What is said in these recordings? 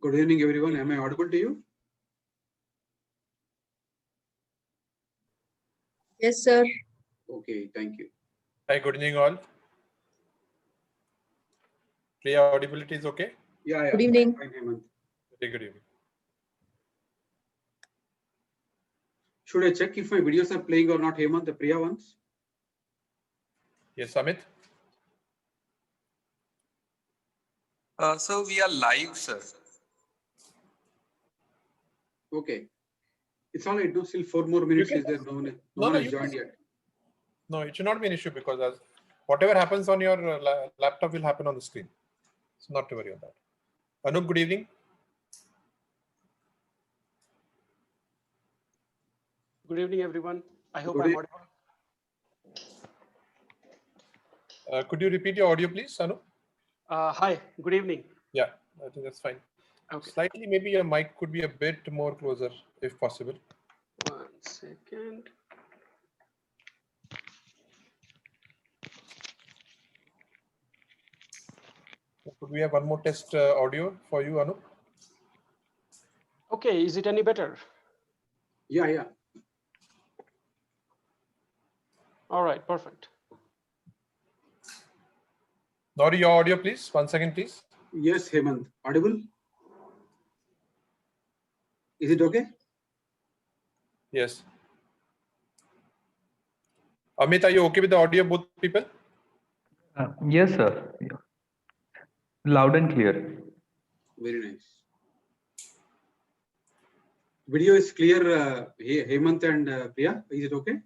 Good evening, everyone. Am I audible to you? Yes, sir. Okay, thank you. Hi, good evening all. Priya, audibility is okay? Yeah. Good evening. Fine, Hemant. Very good evening. Should I check if my videos are playing or not, Hemant, the Priya ones? Yes, Amit? So we are live, sir. Okay. It's all right. No, still 4 more minutes. can- Is there? No No, one has you joined can- yet. No, it should not be an issue because as whatever happens on your laptop will happen on the screen. So not to worry on that. Anup, good evening. Good evening, everyone. I hope Good I'm e- audible. Could you repeat your audio, please, Anup? Hi, good evening. Yeah, I think that's fine. Okay, Slightly, maybe your mic could be a bit more closer if possible. 1 second. Could we have one more test audio for you, Anup? Okay, is it any better? Yeah. All right, perfect. Nori, your audio, please. 1 second, please. Yes, Hemant. Audible? Is it okay? Yes. Amit, are you okay with the audio, both people? Yes, sir. Yeah. Loud and clear. Very nice. Video is clear, Hemant and Priya. Is it okay?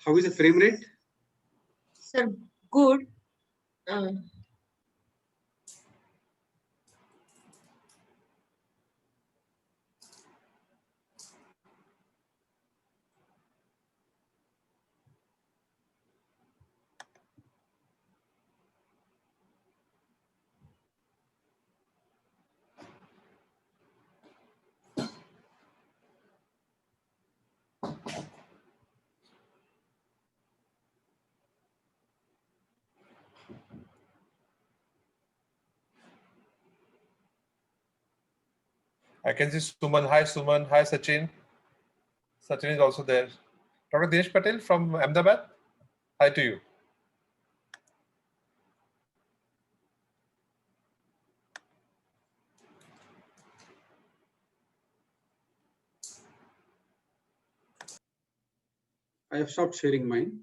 How is the frame rate? Sir, good. I can see Suman. Hi, Suman. Hi, Sachin. Sachin is also there. Dr. Dinesh Patel from Ahmedabad. Hi to you. I have stopped sharing mine.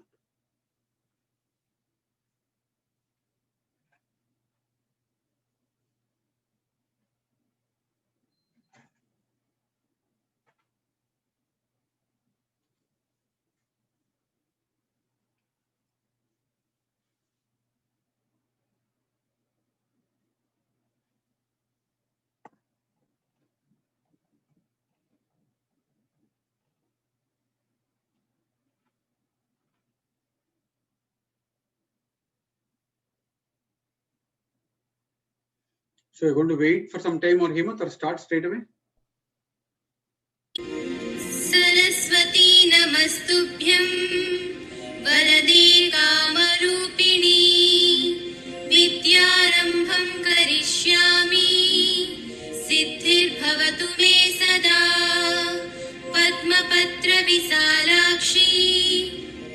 So you're going to wait for some time on Hemant or start straight away? Saraswati नमस्तुभ्यं वरदे कामरूपिणी विद्यारम्भं करिष्यामि सिद्धिर्भवतु मे सदा पद्मपत्रविशालाक्षी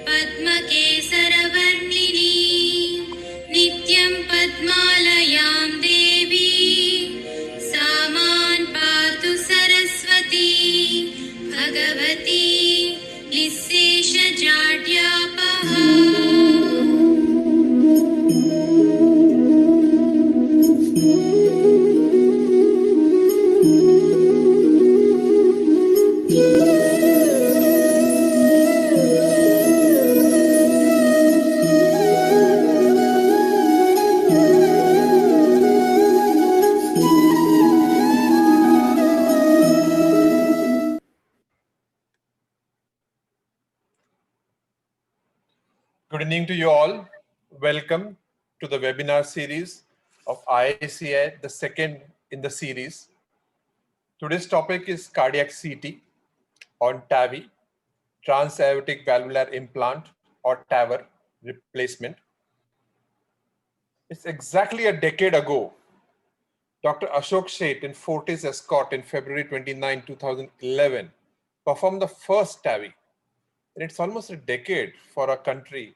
पद्मकेसरवर्णिनी नित्यं पद्मालयां देवी सा मां पातु Saraswati Bhagwati निःशेषजाड्यापहा Good evening to you all. Welcome to the webinar series of IACI, the second in the series. Today's topic is cardiac CT on TAVI, transaortic valvular implant or TAVR replacement. It's exactly a decade ago Dr. Ashok Sheth in Fortis Escort in February 29, 2011 performed the first TAVI. And it's almost a decade for a country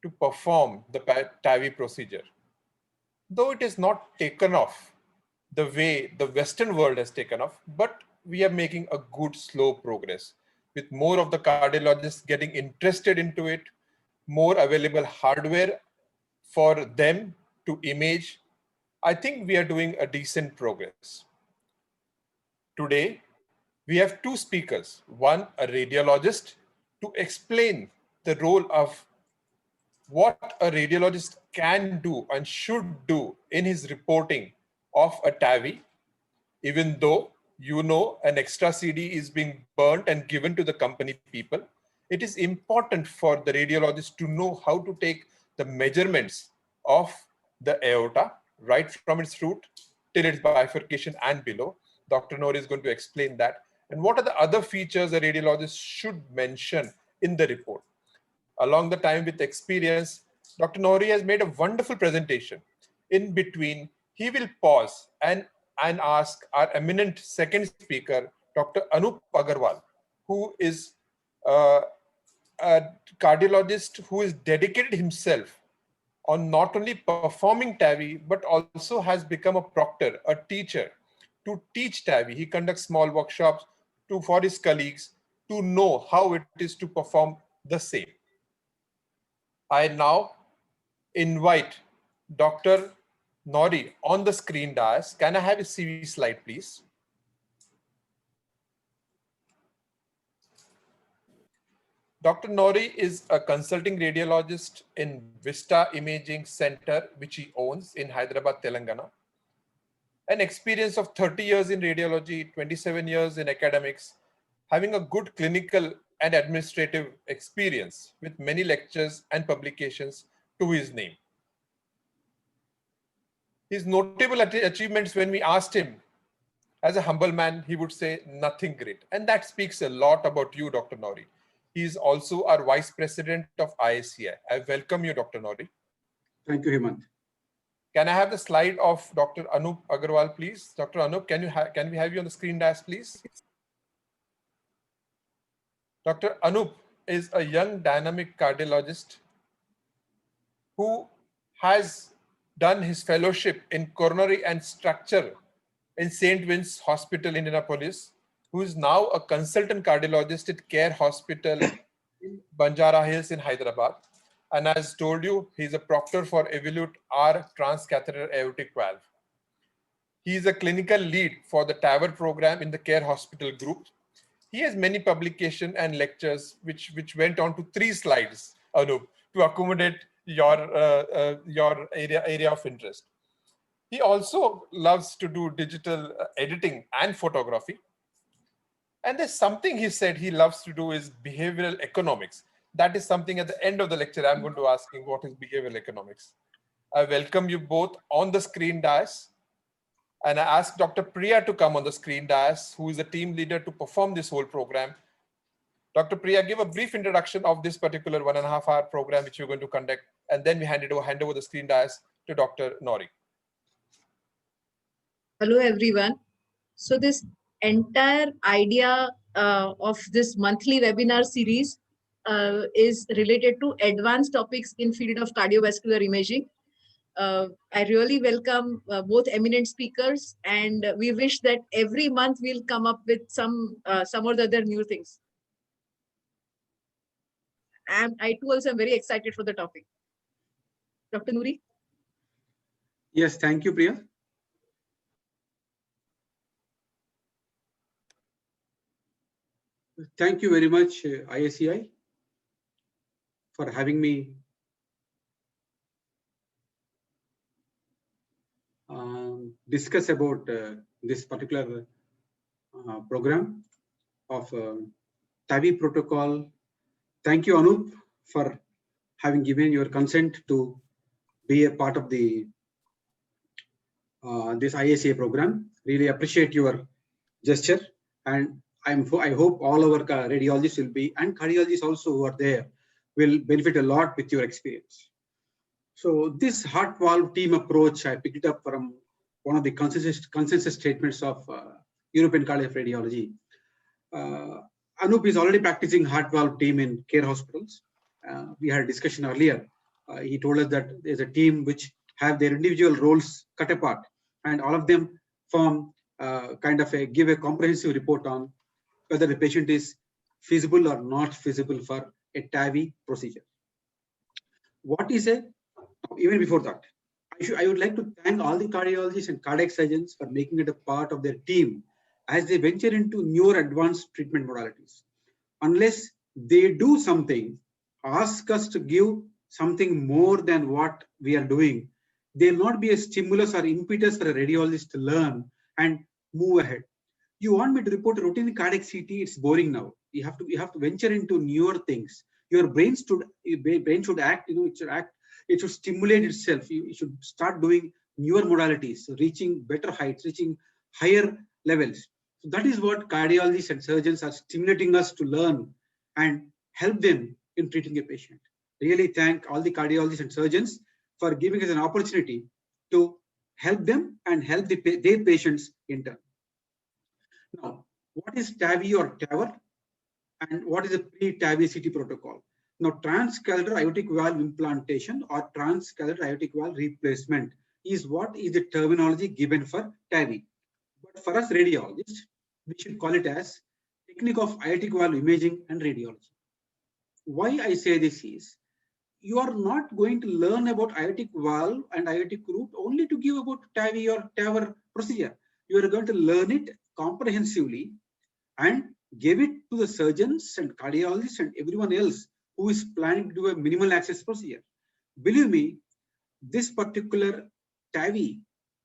to perform the TAVI procedure. Though it is not taken off the way the Western world has taken off, but we are making a good slow progress with more of the cardiologists getting interested into it, more available hardware for them to image. I think we are doing a decent progress. Today, we have two speakers, one a radiologist to explain the role of what a radiologist can do and should do in his reporting of a TAVI, even though an extra CD is being burnt and given to the company people. It is important for the radiologist to know how to take the measurements of the aorta right from its root till its bifurcation and below. Dr. Nori is going to explain that. And what are the other features a radiologist should mention in the report? Along the time with experience, Dr. Nori has made a wonderful presentation. In between, he will pause and ask our eminent second speaker, Dr. Anup Agarwal, who is a cardiologist who is dedicated himself on not only performing TAVI, but also has become a proctor, a teacher to teach TAVI. He conducts small workshops for his colleagues to know how it is to perform the same. I now invite Dr. Nori on the screen dais. Can I have a CV slide, please? Dr. Nori is a consulting radiologist in Vrt Imaging Center, which he owns in Hyderabad, Telangana. An experience of 30 years in radiology, 27 years in academics, having a good clinical and administrative experience with many lectures and publications to his name. His notable achievements, when we asked him, as a humble man, he would say nothing great. And that speaks a lot about you, Dr. Nori. He is also our Vice President of IACI. I welcome you, Dr. Nori. Thank you, Hemant. Can I have the slide of Dr. Anup Agarwal, please? Dr. Anup, can we have you on the screen dash, please? Dr. Anup is a young dynamic cardiologist who has done his fellowship in coronary and structure in St. Vince's Hospital, Indianapolis, who is now a consultant cardiologist at Care Hospital in Banjara Hills in Hyderabad. And as told you, he's a proctor for Evolute R transcatheter aortic valve. He is a clinical lead for the TAVR program in the Care Hospital group. He has many publications and lectures, which went on to 3 slides, Anup, to accommodate your area of interest. He also loves to do digital editing and photography. And there's something he said he loves to do is behavioral economics. That is something at the end of the lecture, I'm going to ask him what is behavioral economics. I welcome you both on the screen dais. And I ask Dr. Priya to come on the screen dais, who is a team leader to perform this whole program. Dr. Priya, give a brief introduction of this particular 1.5 hour program, which we're going to conduct. And then we hand over the screen dais to Dr. Nori. Hello, everyone. So this entire idea of this monthly webinar series is related to advanced topics in field of cardiovascular imaging. I really welcome both eminent speakers, and we wish that every month we'll come up with some or the other new things. And I too also am very excited for the topic. Dr. Nuri? Yes, thank you, Priya. Thank you very much, IACI, for having me discuss about this particular program of TAVI protocol. Thank you, Anup, for having given your consent to be a part of the this IACI program. Really appreciate your gesture, and I hope all our radiologists will be, and cardiologists also who are there, will benefit a lot with your experience. So this heart valve team approach, I picked it up from one of the consensus statements of European College of Radiology. Anup is already practicing heart valve team in care hospitals. We had a discussion earlier. He told us that there's a team which have their individual roles cut apart, and all of them form give a comprehensive report on whether the patient is feasible or not feasible for a TAVI procedure. Even before that, I would like to thank all the cardiologists and cardiac surgeons for making it a part of their team as they venture into newer advanced treatment modalities. Unless they do something, ask us to give something more than what we are doing, there will not be a stimulus or impetus for a radiologist to learn and move ahead. You want me to report a routine cardiac CT? It's boring now. You have to venture into newer things. Your brain should act. It should stimulate itself. You should start doing newer modalities, reaching better heights, reaching higher levels. So that is what cardiologists and surgeons are stimulating us to learn and help them in treating a patient. Really thank all the cardiologists and surgeons for giving us an opportunity to help them and help their patients in turn. Now, what is TAVI or TAVR, and what is a pre-TAVI CT protocol? Now, transcatheter aortic valve implantation or transcatheter aortic valve replacement is what is the terminology given for TAVI. But for us radiologists, we should call it as technique of aortic valve imaging and radiology. Why I say this is, you are not going to learn about aortic valve and aortic root only to give about TAVI or TAVR procedure. You are going to learn it comprehensively and give it to the surgeons and cardiologists and everyone else who is planning to do a minimal access procedure. Believe me, this particular TAVI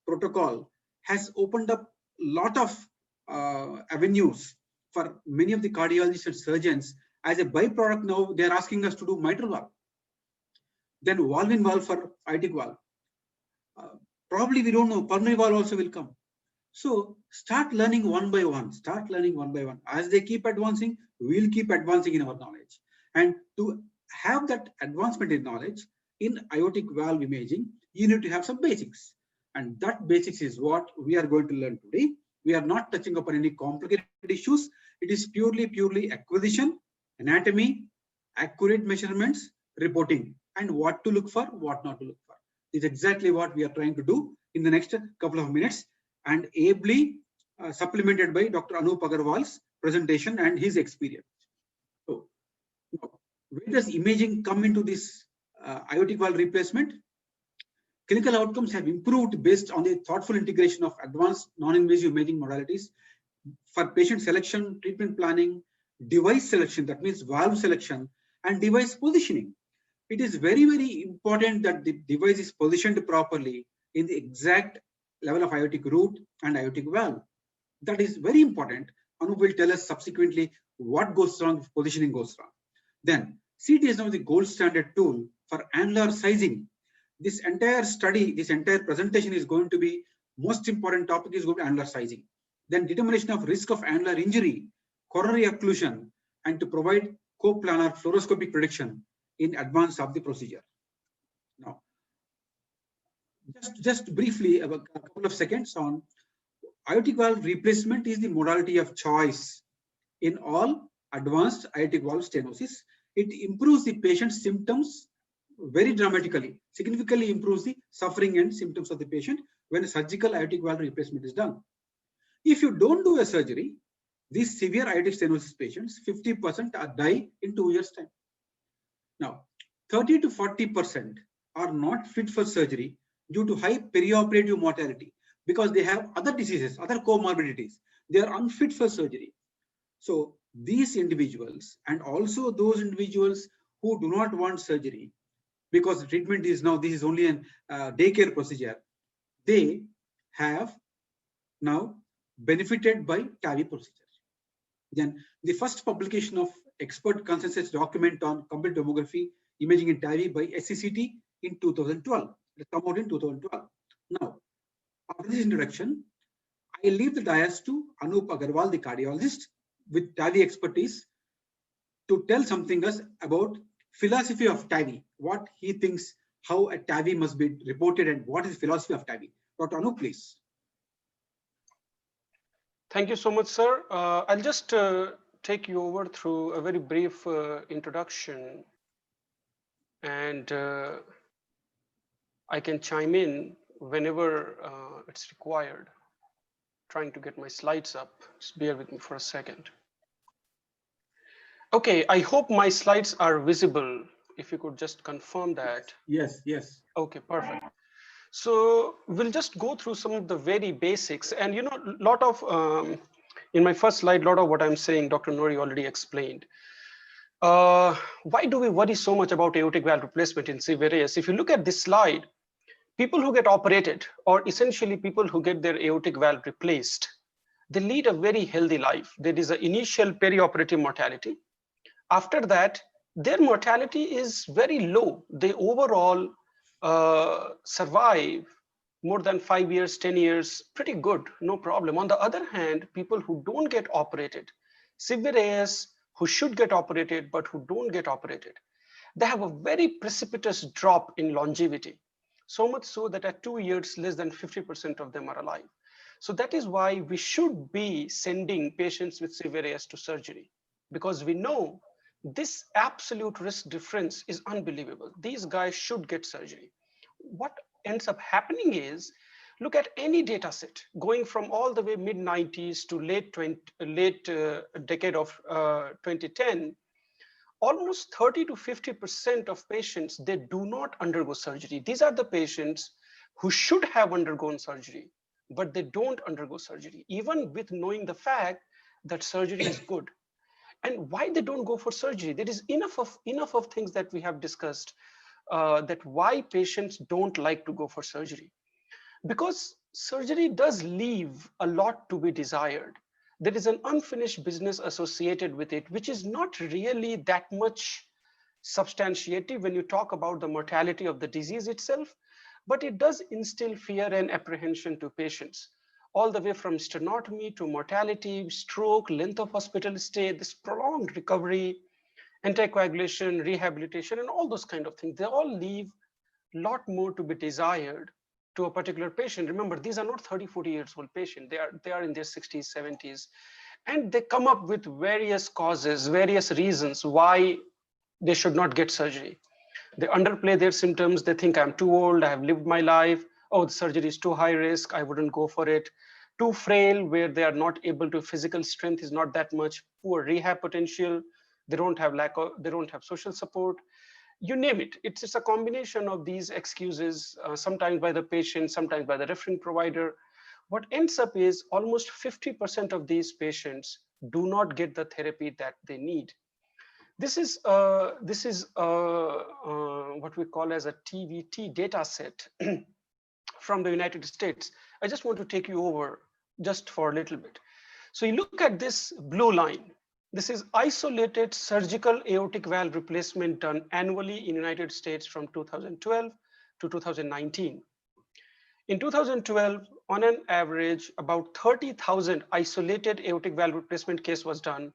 protocol has opened up a lot of avenues for many of the cardiologists and surgeons. As a byproduct now, they are asking us to do mitral valve, then valve-in-valve for aortic valve. Probably we don't know, pulmonary valve also will come. So start learning one by one, As they keep advancing, we'll keep advancing in our knowledge. And to have that advancement in knowledge in aortic valve imaging, you need to have some basics. And that basics is what we are going to learn today. We are not touching upon any complicated issues. It is purely acquisition, anatomy, accurate measurements, reporting, and what to look for, what not to look for. This is exactly what we are trying to do in the next couple of minutes, and ably supplemented by Dr. Anup Agarwal's presentation and his experience. So, where does imaging come into this aortic valve replacement? Clinical outcomes have improved based on the thoughtful integration of advanced non-invasive imaging modalities for patient selection, treatment planning, device selection, that means valve selection, and device positioning. It is very important that the device is positioned properly in the exact level of aortic root and aortic valve. That is very important. Anup will tell us subsequently what goes wrong if positioning goes wrong. Then CT is now the gold standard tool for annular sizing. This entire study, this entire presentation is going to be, most important topic is going to be annular sizing. Then determination of risk of annular injury, coronary occlusion, and to provide coplanar fluoroscopic prediction in advance of the procedure. Now, just briefly, a couple of seconds on aortic valve replacement is the modality of choice in all advanced aortic valve stenosis. It improves the patient's symptoms very dramatically, significantly improves the suffering and symptoms of the patient when a surgical aortic valve replacement is done. If you don't do a surgery, these severe aortic stenosis patients, 50% die in 2 years' time. Now, 30 to 40% are not fit for surgery due to high perioperative mortality because they have other diseases, other comorbidities. They are unfit for surgery. So these individuals, and also those individuals who do not want surgery because the treatment is now, this is only a daycare procedure, they have now benefited by TAVI procedure. Then the first publication of expert consensus document on complete tomography imaging in TAVI by SCCT in 2012. It came out in 2012. Now, after this introduction, I leave the dais to Anup Agarwal, the cardiologist with TAVI expertise, to tell something us about philosophy of TAVI, what he thinks, how a TAVI must be reported, and what is philosophy of TAVI. Dr. Anup, please. Thank you so much, sir. I'll just take you over through a very brief introduction, and I can chime in whenever it's required. Trying to get my slides up. Just bear with me for a second. Okay, I hope my slides are visible. If you could just confirm that. Yes, yes. Okay, perfect. So we'll just go through some of the very basics, and lot of in my first slide, a lot of what I'm saying, Dr. Nori already explained. Why do we worry so much about aortic valve replacement in severe AS? If you look at this slide, people who get operated, or essentially people who get their aortic valve replaced, they lead a very healthy life. There is an initial perioperative mortality. After that, their mortality is very low. They overall survive more than 5 years, 10 years, pretty good, no problem. On the other hand, people who don't get operated, severe AS who should get operated but who don't get operated, they have a very precipitous drop in longevity. So much so that at 2 years, less than 50% of them are alive. So that is why we should be sending patients with severe AS to surgery, because we know this absolute risk difference is unbelievable. These guys should get surgery. What ends up happening is, look at any data set going from all the way mid-90s to late decade of 2010, almost 30 to 50% of patients, they do not undergo surgery. These are the patients who should have undergone surgery, but they don't undergo surgery, even with knowing the fact that surgery is good. And why they don't go for surgery? There is enough of things that we have discussed that why patients don't like to go for surgery. Because surgery does leave a lot to be desired. There is an unfinished business associated with it, which is not really that much substantiative when you talk about the mortality of the disease itself, but it does instill fear and apprehension to patients, all the way from sternotomy to mortality, stroke, length of hospital stay, this prolonged recovery, anticoagulation, rehabilitation, and all those kind of things. They all leave a lot more to be desired to a particular patient. Remember, these are not 30, 40 years old patients. They are in their 60s, 70s, and they come up with various causes, various reasons why they should not get surgery. They underplay their symptoms. They think I'm too old, I have lived my life. Oh, the surgery is too high risk, I wouldn't go for it. Too frail, where they are not able to, physical strength is not that much, poor rehab potential, they don't have social support. You name it. It's a combination of these excuses, sometimes by the patient, sometimes by the referring provider. What ends up is almost 50% of these patients do not get the therapy that they need. This is what we call as a TVT data set from the United States. I just want to take you over just for a little bit. So you look at this blue line. This is isolated surgical aortic valve replacement done annually in the United States from 2012 to 2019. In 2012, on an average, about 30,000 isolated aortic valve replacement case was done,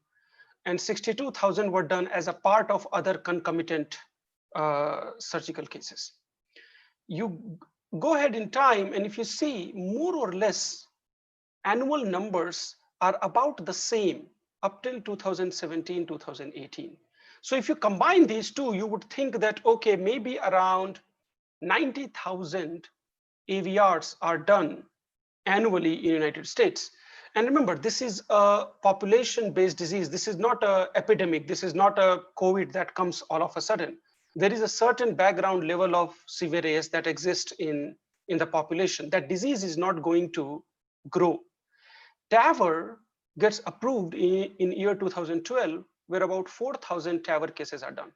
and 62,000 were done as a part of other concomitant surgical cases. You go ahead in time, and if you see, more or less, annual numbers are about the same up till 2017, 2018. So if you combine these two, you would think that, okay, maybe around 90,000 AVRs are done annually in the United States. And remember, this is a population-based disease. This is not an epidemic. This is not a COVID that comes all of a sudden. There is a certain background level of severe AS that exists in the population. That disease is not going to grow. TAVR gets approved in year 2012, where about 4,000 TAVR cases are done.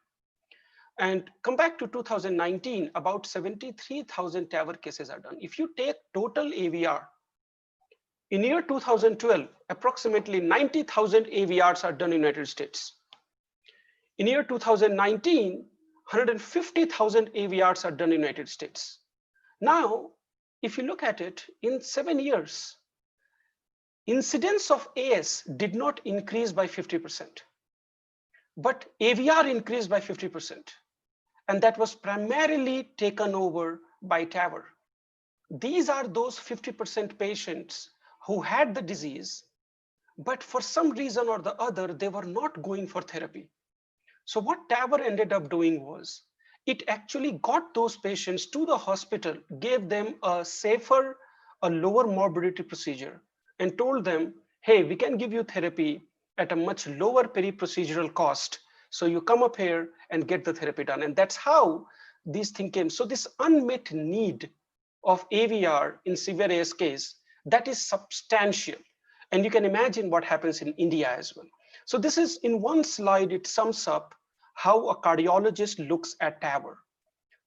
And come back to 2019, about 73,000 TAVR cases are done. If you take total AVR, in year 2012, approximately 90,000 AVRs are done in the United States. In year 2019, 150,000 AVRs are done in the United States. Now, if you look at it, in 7 years, incidence of AS did not increase by 50%, but AVR increased by 50%. And that was primarily taken over by TAVR. These are those 50% patients who had the disease but for some reason or the other, they were not going for therapy. So what TAVR ended up doing was, it actually got those patients to the hospital, gave them a safer, a lower morbidity procedure, and told them, hey, we can give you therapy at a much lower peri-procedural cost. So you come up here and get the therapy done. And that's how these things came. So this unmet need of AVR in severe AS case, that is substantial. And you can imagine what happens in India as well. So this is, in one slide, it sums up how a cardiologist looks at TAVR.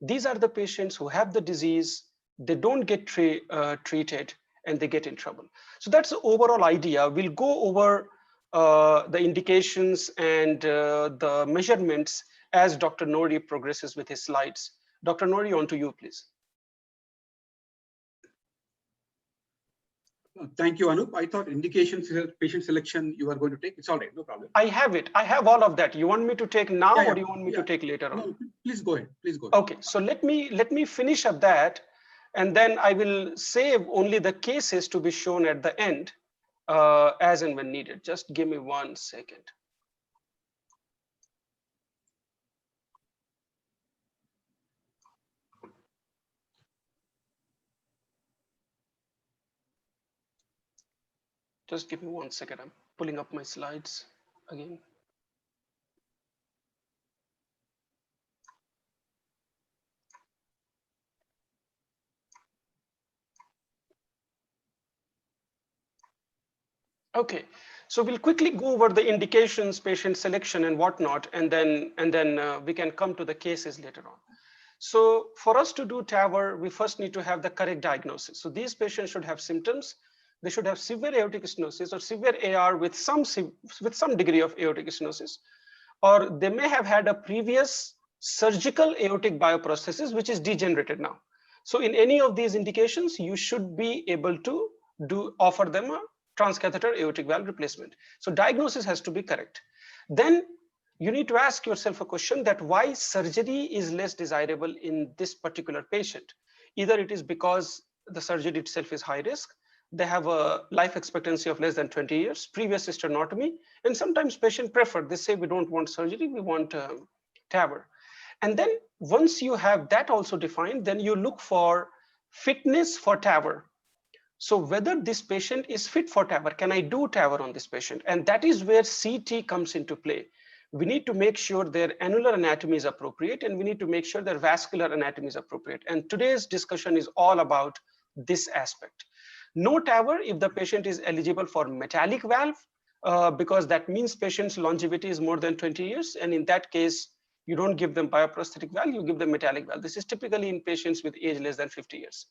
These are the patients who have the disease, they don't get treated, and they get in trouble. So that's the overall idea. We'll go over the indications and the measurements as Dr. Nori progresses with his slides. Dr. Nori, on to you, please. Thank you, Anup. I thought indications, patient selection you are going to take. It's all right, no problem. I have it. I have all of that. You want me to take now, or do you want me to take later on? No, please go ahead. Please go ahead. Okay, so let me finish up that, and then I will save only the cases to be shown at the end as and when needed. Just give me 1 second. Just give me 1 second. I'm pulling up my slides again. Okay, so we'll quickly go over the indications, patient selection, and whatnot, and then we can come to the cases later on. So for us to do TAVR, we first need to have the correct diagnosis. So these patients should have symptoms. They should have severe aortic stenosis or severe AR with some degree of aortic stenosis, or they may have had a previous surgical aortic bioprosthesis which is degenerated now. So in any of these indications, you should be able to offer them a transcatheter aortic valve replacement. So diagnosis has to be correct. Then you need to ask yourself a question that why surgery is less desirable in this particular patient. Either it is because the surgery itself is high risk, they have a life expectancy of less than 20 years, previous sternotomy, and sometimes patient prefer, they say we don't want surgery, we want TAVR. And then once you have that also defined, then you look for fitness for TAVR. So whether this patient is fit for TAVR, can I do TAVR on this patient? And that is where CT comes into play. We need to make sure their annular anatomy is appropriate, and we need to make sure their vascular anatomy is appropriate. And today's discussion is all about this aspect. No TAVR if the patient is eligible for metallic valve, because that means patient's longevity is more than 20 years. And in that case, you don't give them bioprosthetic valve, you give them metallic valve. This is typically in patients with age less than 50 years.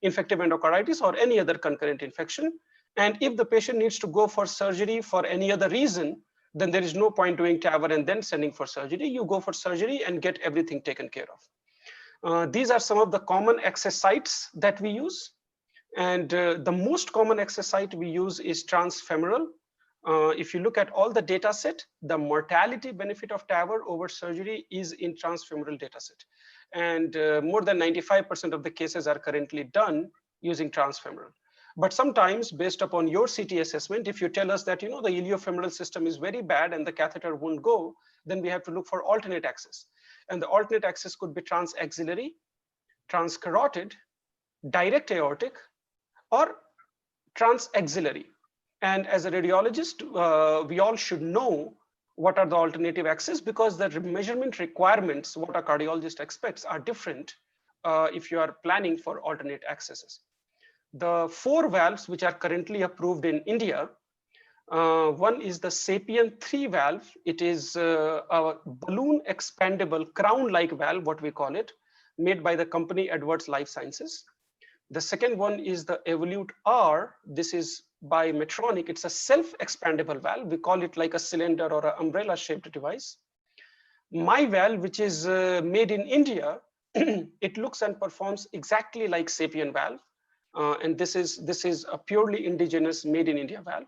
Infective endocarditis or any other concurrent infection. And if the patient needs to go for surgery for any other reason, then there is no point doing TAVR and then sending for surgery. You go for surgery and get everything taken care of. These are some of the common access sites that we use. And the most common access site we use is transfemoral. If you look at all the data set, the mortality benefit of TAVR over surgery is in transfemoral data set. And more than 95% of the cases are currently done using transfemoral. But sometimes based upon your CT assessment, if you tell us that, the iliofemoral system is very bad and the catheter won't go, then we have to look for alternate access. And the alternate access could be transaxillary, transcarotid, direct aortic, or transaxillary. And as a radiologist, we all should know what are the alternative access, because the measurement requirements, what a cardiologist expects, are different if you are planning for alternate accesses. The 4 valves which are currently approved in India, one is the Sapien 3 valve. It is a balloon expandable crown-like valve, what we call it, made by the company Edwards Life Sciences. The second one is the Evolute R. This is by Medtronic. It's a self-expandable valve. We call it like a cylinder or an umbrella shaped device. My valve, which is made in India, it looks and performs exactly like Sapien valve. And this is a purely indigenous made in India valve.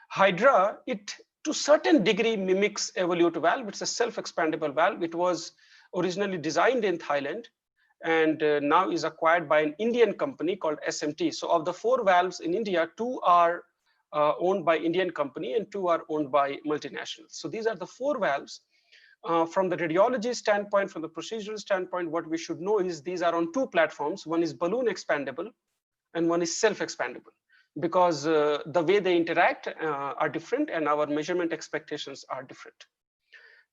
Hydra, it to certain degree mimics Evolute valve. It's a self-expandable valve. It was originally designed in Thailand and now is acquired by an Indian company called SMT. So of the 4 valves in India, 2 are owned by Indian company and 2 are owned by multinationals. So these are the 4 valves. From the radiology standpoint, from the procedural standpoint, what we should know is these are on 2 platforms. One is balloon expandable and one is self-expandable, because the way they interact are different and our measurement expectations are different.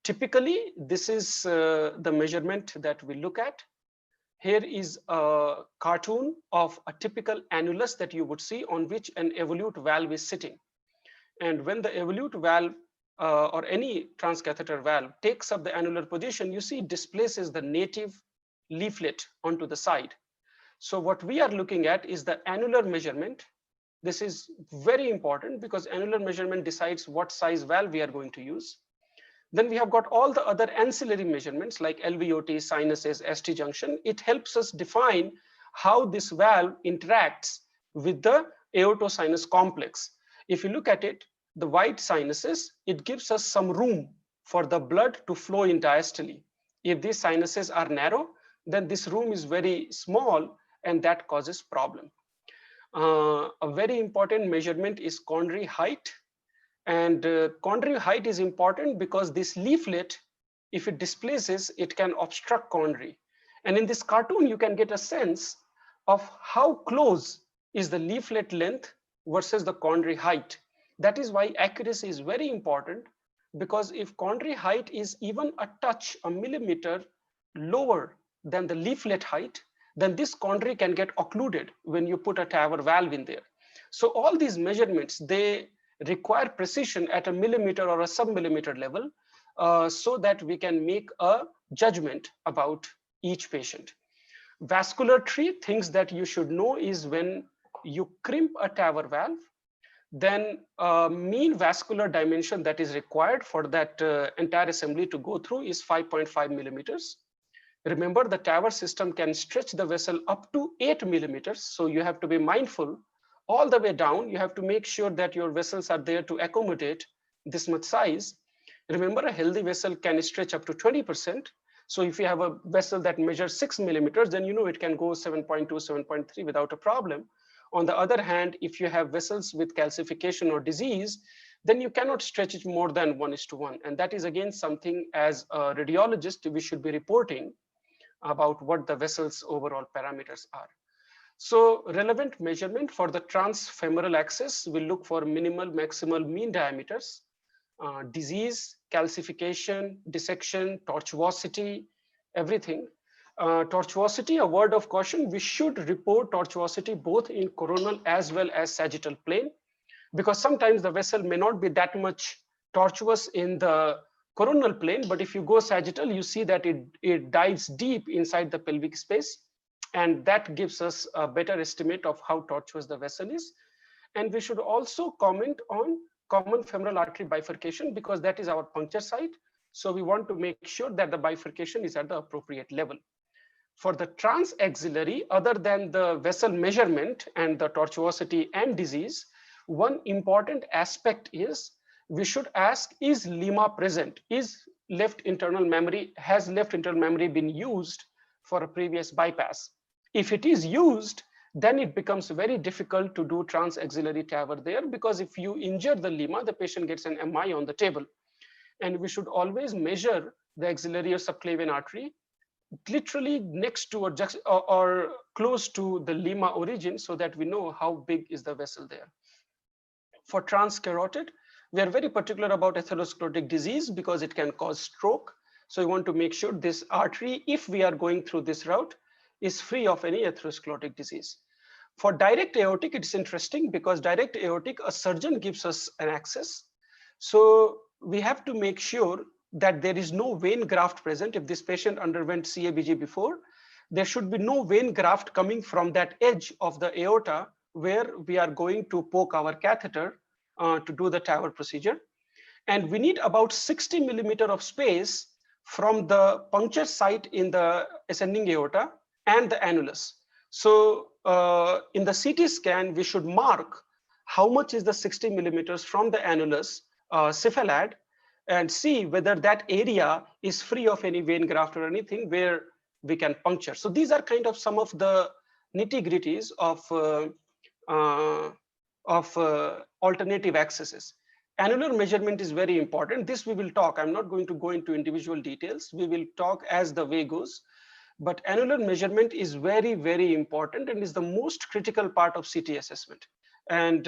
Typically, this is the measurement that we look at. Here is a cartoon of a typical annulus that you would see on which an evolute valve is sitting. And when the evolute valve or any transcatheter valve takes up the annular position, you see it displaces the native leaflet onto the side. So what we are looking at is the annular measurement. This is very important because annular measurement decides what size valve we are going to use. Then we have got all the other ancillary measurements like LVOT, sinuses, ST junction. It helps us define how this valve interacts with the aortosinus complex. If you look at it, the wide sinuses, it gives us some room for the blood to flow in diastole. If these sinuses are narrow, then this room is very small and that causes problem. A very important measurement is Quandary height. And Quandary height is important because this leaflet, if it displaces, it can obstruct quandary. And in this cartoon, you can get a sense of how close is the leaflet length versus the quandary height. That is why accuracy is very important, because if quandary height is even a touch, a millimeter lower than the leaflet height, then this quandary can get occluded when you put a TAVR valve in there. So all these measurements, they require precision at a millimeter or a sub-millimeter level so that we can make a judgment about each patient. Vascular tree, things that you should know is when you crimp a TAVR valve, then mean vascular dimension that is required for that entire assembly to go through is 5.5 millimeters. Remember, the TAVR system can stretch the vessel up to 8 millimeters. So you have to be mindful all the way down. You have to make sure that your vessels are there to accommodate this much size. Remember, a healthy vessel can stretch up to 20%. So if you have a vessel that measures 6 millimeters, then you know it can go 7.2, 7.3 without a problem. On the other hand, if you have vessels with calcification or disease, then you cannot stretch it more than 1:1. And that is again something as a radiologist we should be reporting about what the vessel's overall parameters are. So relevant measurement for the transfemoral axis will look for minimal, maximal, mean diameters, disease, calcification, dissection, tortuosity, everything. Tortuosity, a word of caution, we should report tortuosity both in coronal as well as sagittal plane, because sometimes the vessel may not be that much tortuous in the coronal plane, but if you go sagittal, you see that it dives deep inside the pelvic space. And that gives us a better estimate of how tortuous the vessel is. And we should also comment on common femoral artery bifurcation, because that is our puncture site. So we want to make sure that the bifurcation is at the appropriate level. For the transaxillary, other than the vessel measurement and the tortuosity and disease, one important aspect is we should ask, is lima present? Has left internal memory been used for a previous bypass? If it is used, then it becomes very difficult to do transaxillary TAVR there, because if you injure the lima, the patient gets an MI on the table. And we should always measure the axillary or subclavian artery literally next to or close to the lima origin, so that we know how big is the vessel there. For transcarotid, we are very particular about atherosclerotic disease because it can cause stroke. So we want to make sure this artery, if we are going through this route, is free of any atherosclerotic disease. For direct aortic, it's interesting because direct aortic, a surgeon gives us an access. So we have to make sure that there is no vein graft present. If this patient underwent CABG before, there should be no vein graft coming from that edge of the aorta where we are going to poke our catheter to do the TAVR procedure. And we need about 60 millimeter of space from the puncture site in the ascending aorta and the annulus. So in the CT scan, we should mark how much is the 60 millimeters from the annulus cephalad and see whether that area is free of any vein graft or anything where we can puncture. So these are kind of some of the nitty-gritties of of alternative accesses. Annular measurement is very important. This we will talk. I'm not going to go into individual details. We will talk as the way goes. But annular measurement is very, very important and is the most critical part of CT assessment. And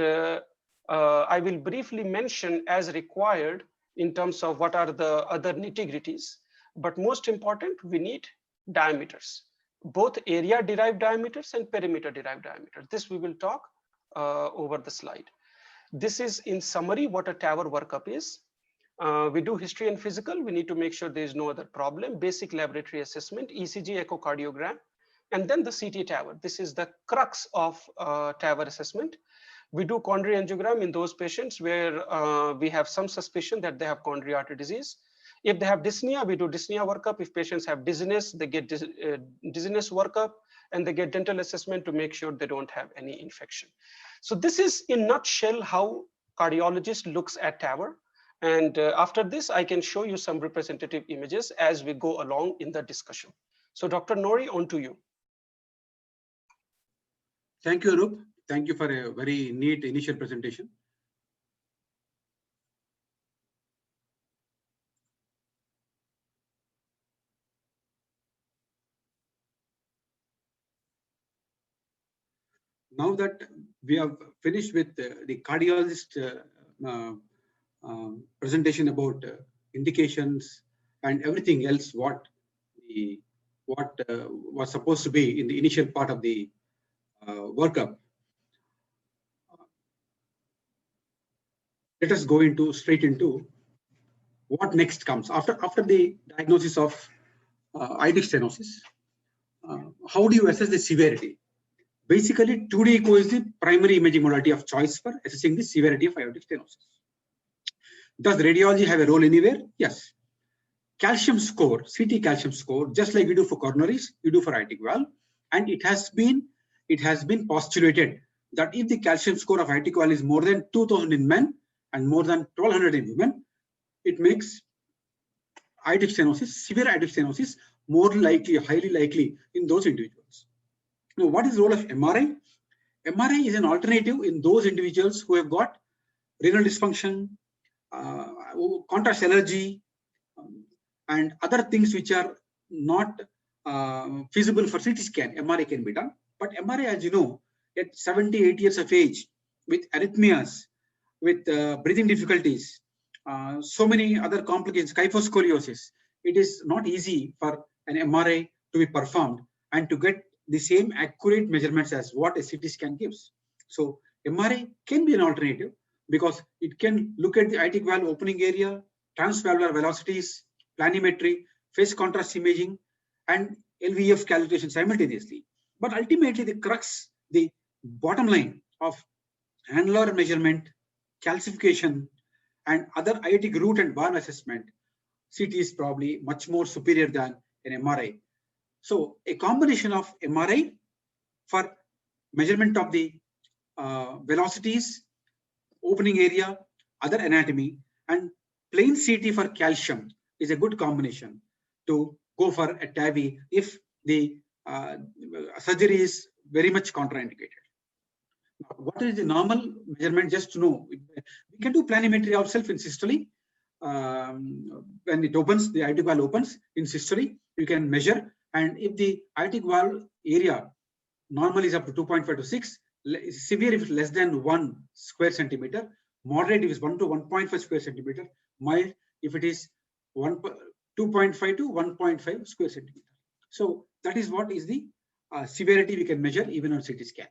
I will briefly mention as required in terms of what are the other nitty-gritties. But most important, we need diameters, both area derived diameters and perimeter derived diameters. This we will talk over the slide. This is in summary what a TAVR workup is. We do history and physical. We need to make sure there is no other problem. Basic laboratory assessment, ECG, echocardiogram, and then the CT TAVR. This is the crux of TAVR assessment. We do Quandary angiogram in those patients where we have some suspicion that they have coronary artery disease. If they have dyspnea, we do dyspnea workup. If patients have dizziness, they get dizziness workup, and they get dental assessment to make sure they don't have any infection. So this is in nutshell how cardiologist looks at TAVR. And after this, I can show you some representative images as we go along in the discussion. So Dr. Nori, on to you. Thank you, Anup. Thank you for a very neat initial presentation. Now that we have finished with the cardiologist presentation about indications and everything else, what was supposed to be in the initial part of the workup, let us go straight into what next comes after the diagnosis of aortic stenosis. How do you assess the severity? Basically, 2D echo is the primary imaging modality of choice for assessing the severity of aortic stenosis. Does radiology have a role anywhere? Yes. Calcium score, CT calcium score, just like you do for coronaries, you do for aortic valve, and it has been postulated that if the calcium score of aortic valve is more than 2000 in men and more than 1200 in women, it makes aortic stenosis, severe aortic stenosis, more likely, highly likely in those individuals. Now, what is the role of MRI? MRI is an alternative in those individuals who have got renal dysfunction, contrast allergy, and other things which are not feasible for CT scan. MRI can be done. But MRI, as you know, at 78 years of age, with arrhythmias, with breathing difficulties, so many other complications, kyphoscoliosis, it is not easy for an MRI to be performed and to get the same accurate measurements as what a CT scan gives. So MRI can be an alternative because it can look at the aortic valve opening area, transvalvular velocities, planimetry, phase contrast imaging, and LVEF calculation simultaneously. But ultimately, the crux, the bottom line of annular measurement, calcification, and other aortic root and valve assessment, CT is probably much more superior than an MRI. So a combination of MRI for measurement of the velocities, opening area, other anatomy, and plain CT for calcium is a good combination to go for a TAVI if the surgery is very much contraindicated. Now, what is the normal measurement? Just to know, we can do planimetry ourselves in systole. When it opens, the aortic valve opens in systole, you can measure. And if the aortic valve area normal is up to 2.5 to 6, severe if less than 1 square centimeter, moderate if it's 1 to 1.5 square centimeter, mild if it is 2.5 to 1.5 square centimeter. So that is what is the severity we can measure even on CT scan.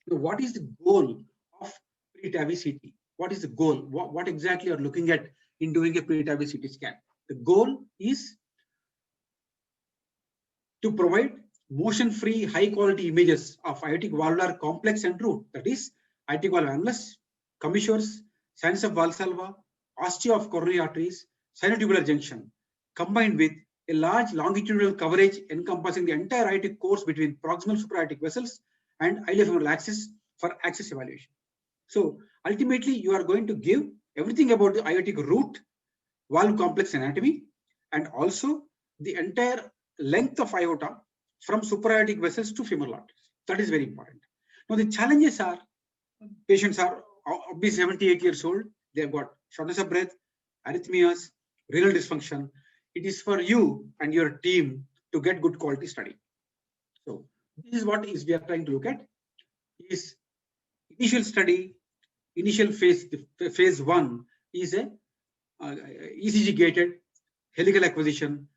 Now, what is the goal of pre-TAVI CT? What is the goal? What exactly are you looking at in doing a pre-TAVI CT scan? The goal is to provide motion-free, high-quality images of aortic valvular complex and root, that is, aortic valve annulus, commissures, sinus of Valsalva, osteo of coronary arteries, cyanotubular junction, combined with a large longitudinal coverage encompassing the entire aortic course between proximal supraortic vessels and iliofemoral axis for axis evaluation. So ultimately, you are going to give everything about the aortic root, valve complex anatomy, and also the entire length of aorta from supraortic vessels to femoral arteries. That is very important. Now the challenges are patients are obviously 78 years old. They have got shortness of breath, arrhythmias, renal dysfunction. It is for you and your team to get good quality study. So this is what we are trying to look at. Is initial study, initial phase. The phase 1 is a ECG gated helical acquisition.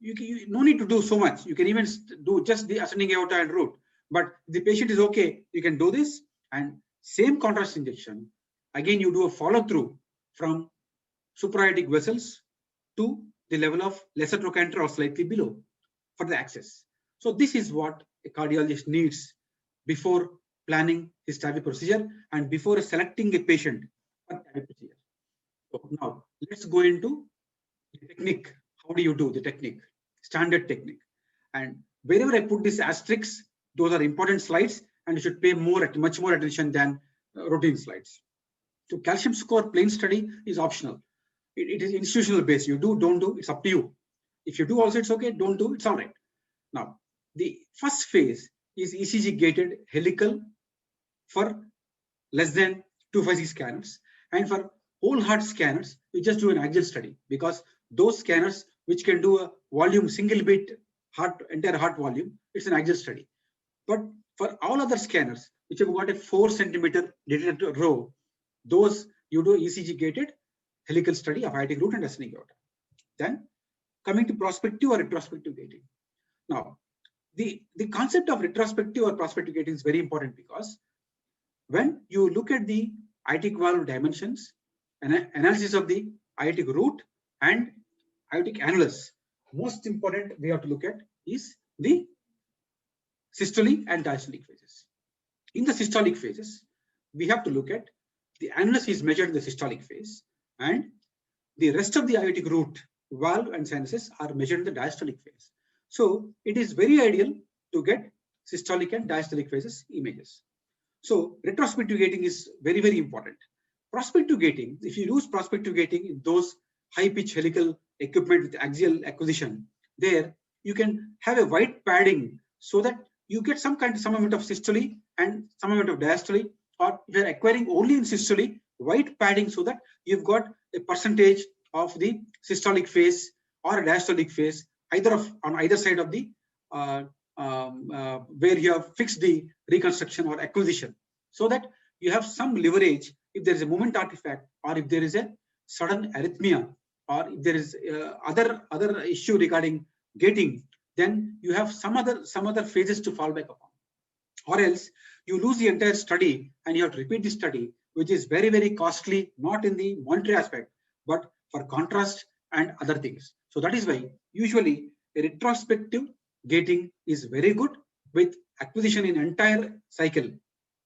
You no need to do so much. You can even do just the ascending aorta and root. But if the patient is okay, you can do this, and same contrast injection. Again, you do a follow through from supraortic vessels to the level of lesser trochanter or slightly below for the access. So this is what a cardiologist needs before planning his TAVI procedure and before selecting a patient for TAVI procedure. So now let's go into the technique. How do you do the technique? Standard technique. And wherever I put these asterisks, those are important slides, and you should pay much more attention than routine slides. So calcium score plain study is optional. It is institutional based. You do, don't do, it's up to you. If you do also, it's okay. Don't do, it's all right. Now, the first phase is ECG gated helical for less than 256 scanners. And for whole heart scanners, you just do an axial study, because those scanners which can do a volume single beat entire heart volume, it's an axial study. But for all other scanners which have got a 4 centimeter detector row, those you do ECG gated helical study of aortic root and ascending aorta. Then coming to prospective or retrospective gating. Now, the concept of retrospective or prospective gating is very important, because when you look at the aortic valve dimensions, an analysis of the aortic root and aortic annulus, most important we have to look at is the systolic and diastolic phases. In the systolic phases, we have to look at the annulus is measured in the systolic phase, and the rest of the aortic root, valve and sinuses are measured in the diastolic phase. So it is very ideal to get systolic and diastolic phases images. So retrospective gating is very, very important. Prospective gating, if you use prospective gating in those high pitch helical equipment with axial acquisition, there you can have a white padding so that you get some amount of systole and some amount of diastole, or if you're acquiring only in systole, white padding so that you've got a percentage of the systolic phase or a diastolic phase on either side of the where you have fixed the reconstruction or acquisition, so that you have some leverage if there is a moment artifact, or if there is a sudden arrhythmia, or if there is other issue regarding gating, then you have some other phases to fall back upon. Or else you lose the entire study and you have to repeat the study, which is very, very costly, not in the monetary aspect, but for contrast and other things. So that is why usually a retrospective gating is very good with acquisition in entire cycle,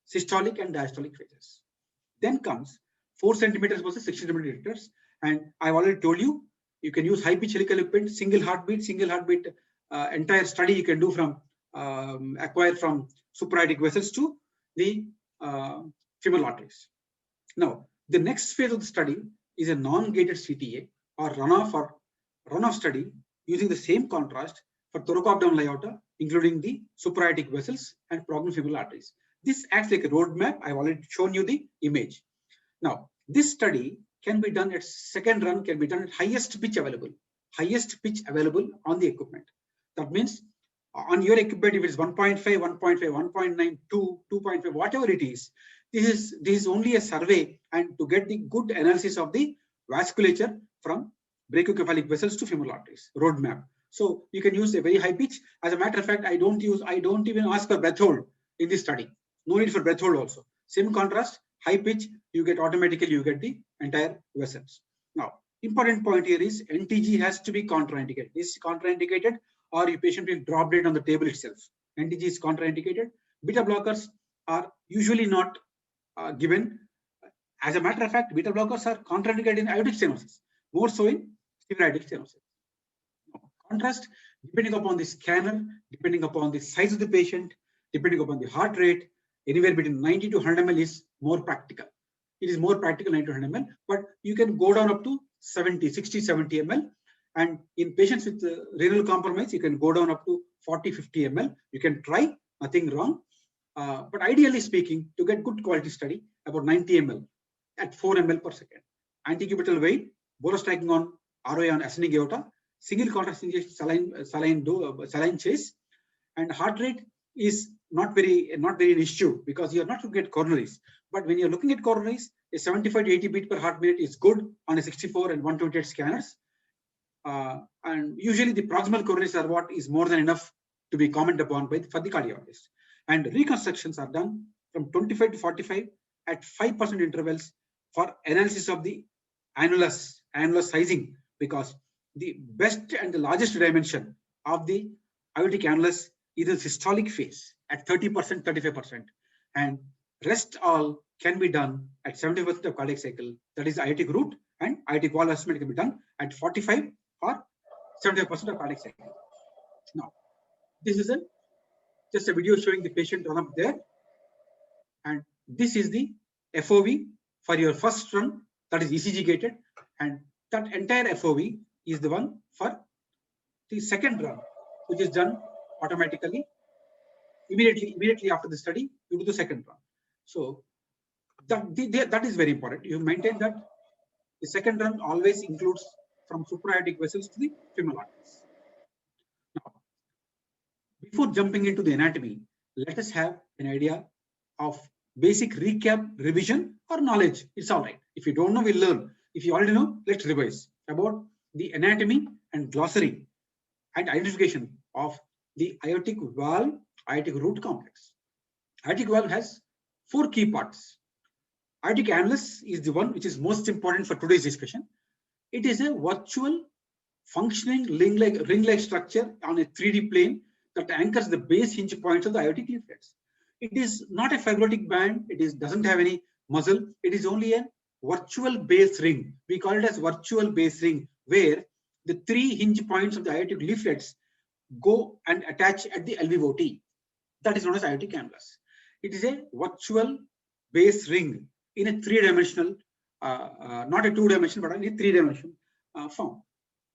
systolic and diastolic phases. Then comes 4 centimeters versus 6 centimeter detectors. And I've already told you, you can use high pitch helical equipment, single heartbeat, entire study you can do from acquire from supraortic vessels to the femoral arteries. Now, the next phase of the study is a non-gated CTA or runoff study using the same contrast for thoracoabdominal aorta, including the supraortic vessels and proximal femoral arteries. This acts like a roadmap. I've already shown you the image. Now, this study can be done at second run, can be done at highest pitch available on the equipment. That means on your equipment, if it's 1.5, 1.5, 1.9, 2, 2.5, whatever it is, this is only a survey and to get the good analysis of the vasculature from brachiocephalic vessels to femoral arteries, roadmap. So you can use a very high pitch. As a matter of fact, I don't even ask for breath hold in this study. No need for breath hold also. Same contrast, high pitch, you get the entire vessels. Now, important point here is NTG has to be contraindicated. This is contraindicated, or your patient will drop dead on the table itself. NTG is contraindicated. Beta blockers are usually not given. As a matter of fact, beta blockers are contraindicated in aortic stenosis, more so in severe aortic stenosis. Contrast, depending upon the scanner, depending upon the size of the patient, depending upon the heart rate, anywhere between 90 to 100 ml is more practical. It is more practical 90 to 100 ml, but you can go down up to 60, 70 ml. And in patients with renal compromise, you can go down up to 40, 50 ml. You can try, nothing wrong. But ideally speaking, to get good quality study, about 90 ml at 4 ml per second. Antecubital vein, bolus stacking on ROA on ascending aorta, single contrast injection saline chase, and heart rate is not very an issue because you are not looking at coronaries. But when you're looking at coronaries, a 75 to 80 beat per heart minute is good on a 64 and 128 scanners. And usually the proximal coronaries are what is more than enough to be commented upon for the cardiologist. And reconstructions are done from 25 to 45 at 5% intervals for analysis of the annulus sizing, because the best and the largest dimension of the aortic annulus is the systolic phase at 30%, 35%, and rest all can be done at 70% of cardiac cycle. That is aortic root, and aortic valve assessment can be done at 45 or 75% of cardiac cycle. Now, this is just a video showing the patient run up there, and this is the FOV for your first run, that is ECG gated, and that entire FOV is the one for the second run, which is done automatically immediately after the study. You do the second run. So that is very important. You maintain that the second run always includes from supraortic vessels to the femoral arteries. Now, before jumping into the anatomy, let us have an idea of basic recap, revision, or knowledge. It's all right. If you don't know, we'll learn. If you already know, let's revise about the anatomy and glossary and identification of the aortic valve, aortic root complex. Aortic valve has 4 key parts. Aortic annulus is the one which is most important for today's discussion. It is a virtual functioning ring-like structure on a 3D plane that anchors the base hinge points of the aortic leaflets. It is not a fibrotic band. It doesn't have any muscle. It is only a virtual base ring. We call it as virtual base ring, where the 3 hinge points of the aortic leaflets go and attach at the LVOT. That is known as aortic annulus. It is a virtual base ring in a 3-dimensional, not a 2-dimensional, but in a 3-dimensional form.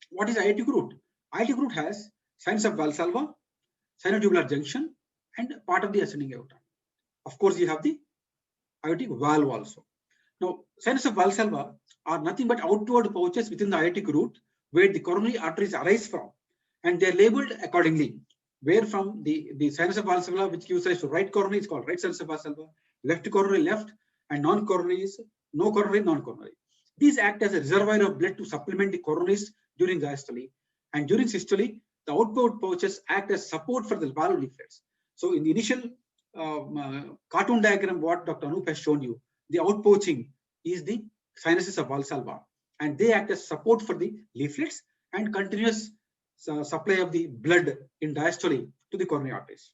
What is aortic root? Aortic root has sinus of Valsalva, sinotubular junction, and part of the ascending aorta. Of course, you have the aortic valve also. Now, sinus of Valsalva are nothing but outward pouches within the aortic root where the coronary arteries arise from, and they are labeled accordingly. Where from the sinus of Valsalva, which gives rise to right coronary, is called right sinus of Valsalva, left coronary left, and non-coronary is no coronary, non-coronary. These act as a reservoir of blood to supplement the coronaries during diastole, and during systole, the outward pouches act as support for the valve leaflets. So in the initial cartoon diagram, what Dr. Anup has shown you, the outpouching is the sinuses of Valsalva, and they act as support for the leaflets and continuous supply of the blood in diastole to the coronary arteries.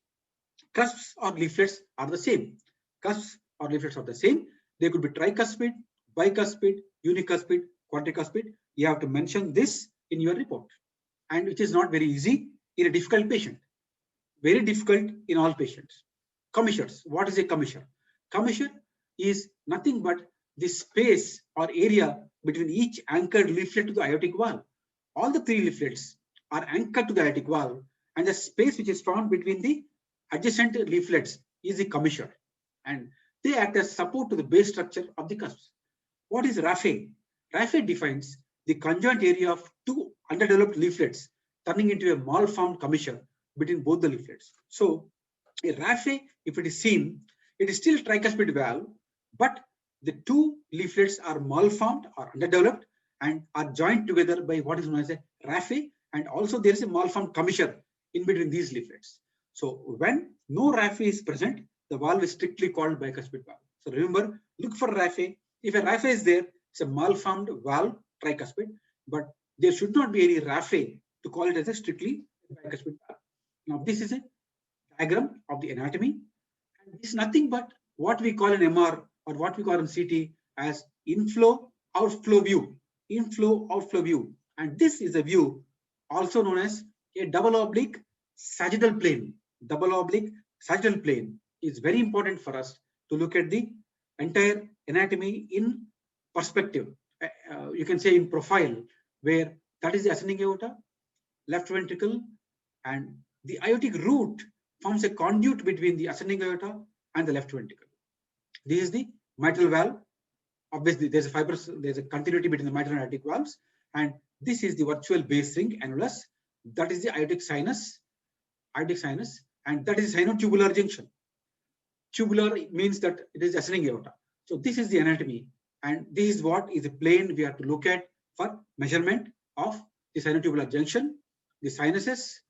Cusps or leaflets are the same. Cusps or leaflets are the same. They could be tricuspid, bicuspid, unicuspid, quadricuspid. You have to mention this in your report, and which is not very easy in a difficult patient. Very difficult in all patients. Commissures. What is a commissure? Commissure is nothing but the space or area between each anchored leaflet to the aortic valve. All the 3 leaflets are anchored to the aortic valve, and the space which is found between the adjacent leaflets is the commissure, and they act as support to the base structure of the cusps. What is raphe? Raphe defines the conjoint area of 2 underdeveloped leaflets turning into a malformed commissure between both the leaflets. So a raphe, if it is seen, it is still tricuspid valve, but the 2 leaflets are malformed or underdeveloped and are joined together by what is known as a raphe, and also there is a malformed commissure in between these leaflets. So when no raphe is present, the valve is strictly called bicuspid valve. So remember, look for raphe. If a raphe is there, it's a malformed valve, tricuspid, but there should not be any raphe to call it as a strictly bicuspid valve. Now, this is a diagram of the anatomy, and this is nothing but what we call an MR or what we call in CT as inflow outflow view. Inflow outflow view, and this is a view also known as a double oblique sagittal plane. Double oblique sagittal plane is very important for us to look at the entire anatomy in perspective. You can say in profile, where that is the ascending aorta, left ventricle, and the aortic root forms a conduit between the ascending aorta and the left ventricle. This is the mitral valve. Obviously, there's a continuity between the mitral and aortic valves, and this is the virtual base ring annulus. That is the aortic sinus, and that is the sinotubular junction. Tubular means that it is ascending aorta. So this is the anatomy, and this is what is the plane we have to look at for measurement of the sinotubular junction, the sinuses,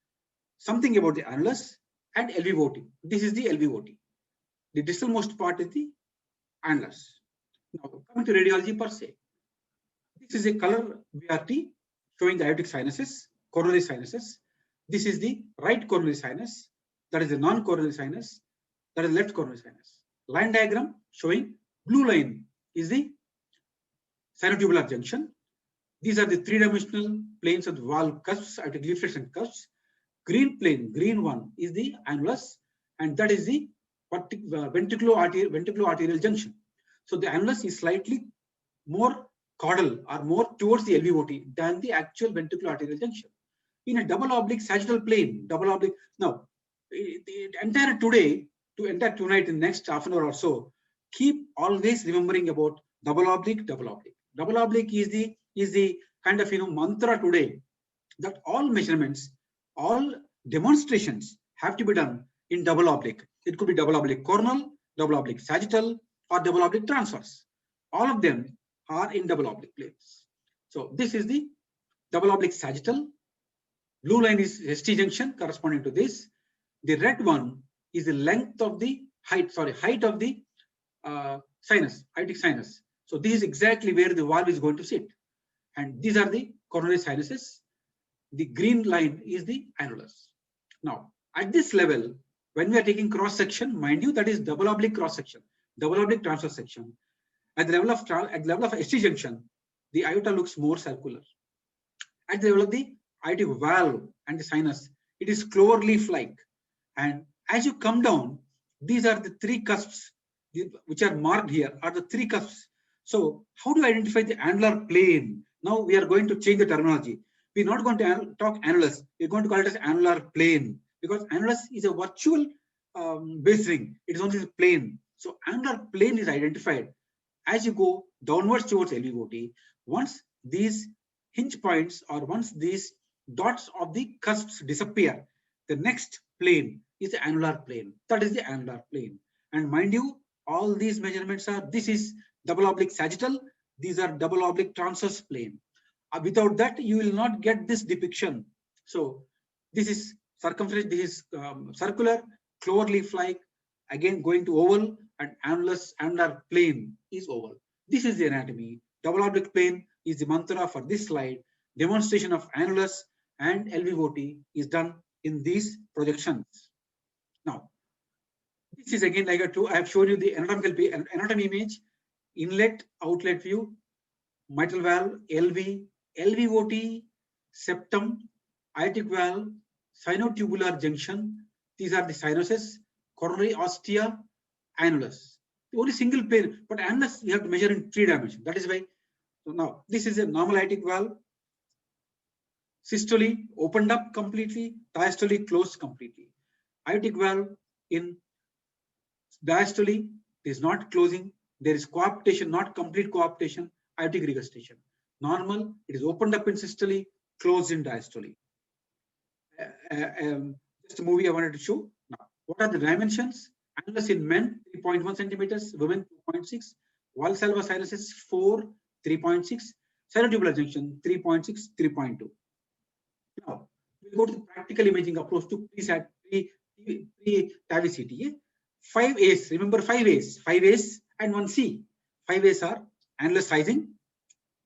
something about the annulus, and LVOT. This is the LVOT. The distalmost part is the annulus. Now coming to radiology per se, this is a color Vrt showing the aortic sinuses, coronary sinuses. This is the right coronary sinus, that is the non-coronary sinus, that is left coronary sinus. Line diagram showing blue line is the sinotubular junction. These are the three-dimensional planes of the valve cusps, aortic leaflets and cusps. Green plane, green one is the annulus, and that is the ventriculo-arterial junction. So the annulus is slightly more caudal or more towards the LVOT than the actual ventriculo-arterial junction. In a double oblique sagittal plane, now the entire tonight in the next half an hour or so, keep always remembering about double oblique. Double oblique is the kind of mantra today, that all measurements, all demonstrations have to be done in double oblique. It could be double oblique coronal, double oblique sagittal, or double oblique transverse. All of them are in double oblique planes. So this is the double oblique sagittal. Blue line is ST junction corresponding to this. The red one is the length of the height of the sinus, aortic sinus. So this is exactly where the valve is going to sit. And these are the coronary sinuses. The green line is the annulus. Now, at this level, when we are taking cross section, mind you, that is double oblique cross section, double oblique transverse section. At the level of ST junction, the aorta looks more circular. At the level of the aortic valve and the sinus, it is clover leaf-like. And as you come down, these are the three cusps which are marked here, are the three cusps. So how do you identify the annular plane? Now we are going to change the terminology. We're not going to talk annulus. We're going to call it as annular plane, because annulus is a virtual base ring. It is only the plane. So annular plane is identified as you go downwards towards LVOT. Once these hinge points or once these dots of the cusps disappear, the next plane is the annular plane. That is the annular plane. And mind you, all these measurements are, this is double oblique sagittal, these are double oblique transverse plane. Without that, you will not get this depiction. So this is circumference, this is circular, clover leaf-like, again going to oval, and annular plane is oval. This is the anatomy. Double oblique plane is the mantra for this slide. Demonstration of annulus and LVOT is done in these projections. Now, this is again like I have shown you the anatomy image, inlet, outlet view, mitral valve, LV, LVOT, septum, aortic valve, sinotubular junction. These are the sinuses, coronary ostia, annulus. The only single plane, but annulus we have to measure in 3 dimensions. That is why. So now this is a normal aortic valve. Systole opened up completely, diastole closed completely. Aortic valve in diastole is not closing. There is coaptation, not complete coaptation, aortic regurgitation. Normal, it is opened up in systole, closed in diastole. Just a movie I wanted to show. Now, what are the dimensions? Annulus in men, 3.1 centimeters, women 2.6, Valsalva sinuses 4, 3.6, sinotubular junction 3.6, 3.2. Now, we'll go to the practical imaging approach to pre-TAVI CT. 5 A's, remember 5 A's, 5 A's and 1 C. 5 A's are annulus sizing,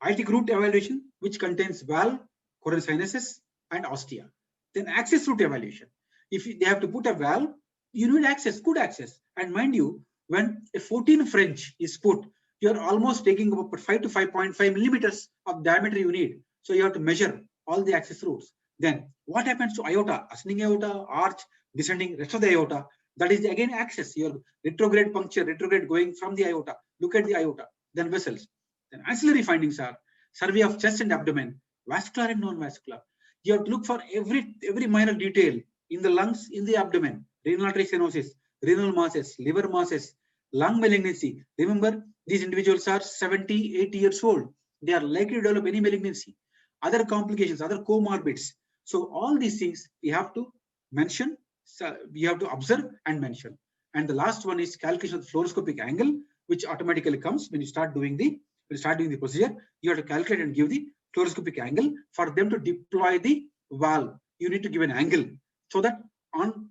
aortic root evaluation, which contains valve, coronary sinuses, and ostia. Then access route evaluation. If they have to put a valve, you need access, good access. And mind you, when a 14 French is put, you are almost taking about 5 to 5.5 millimeters of diameter you need. So you have to measure all the access routes. Then what happens to aorta? Ascending aorta, arch, descending, rest of the aorta. That is again access. Your retrograde puncture, retrograde going from the aorta. Look at the aorta. Then vessels. Then ancillary findings are survey of chest and abdomen, vascular and non-vascular. You have to look for every minor detail in the lungs, in the abdomen, renal artery stenosis, renal masses, liver masses, lung malignancy. Remember, these individuals are 70, 80 years old. They are likely to develop any malignancy, other complications, other comorbids. So all these things we have to mention, so we have to observe and mention. And the last one is calculation of the fluoroscopic angle, which automatically comes when you start doing the procedure. You have to calculate and give the fluoroscopic angle. For them to deploy the valve, you need to give an angle so that on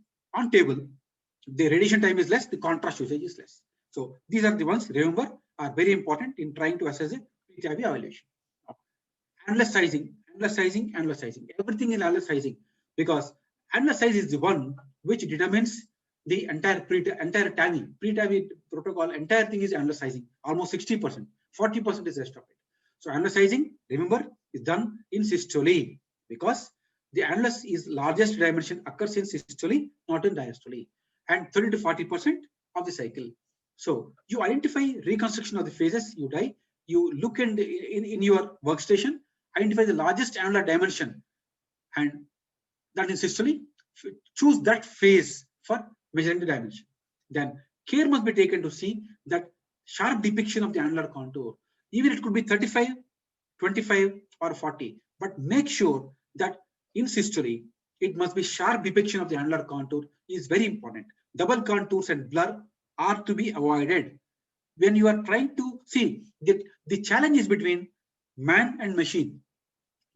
table the radiation time is less, the contrast usage is less. So these are the ones, remember, are very important in trying to assess a TAVR evaluation. Annulus sizing. Everything in annulus sizing, because annulus size is the one which determines the entire TAVI. Pre-TAVI protocol, entire thing is annulus sizing. Almost 60%, 40% is rest of it. So annulus sizing, remember, is done in systole, because the annulus is largest dimension, occurs in systole, not in diastole, and 30 to 40% of the cycle. So you identify reconstruction of the phases, you look in your workstation, identify the largest annular dimension, and that is systole. Choose that phase for measuring the dimension. Then care must be taken to see that sharp depiction of the annular contour. Even it could be 35, 25, or 40, but make sure that in systole it must be sharp depiction of the annular contour is very important. Double contours and blur are to be avoided. When you are trying to see that the challenge is between man and machine.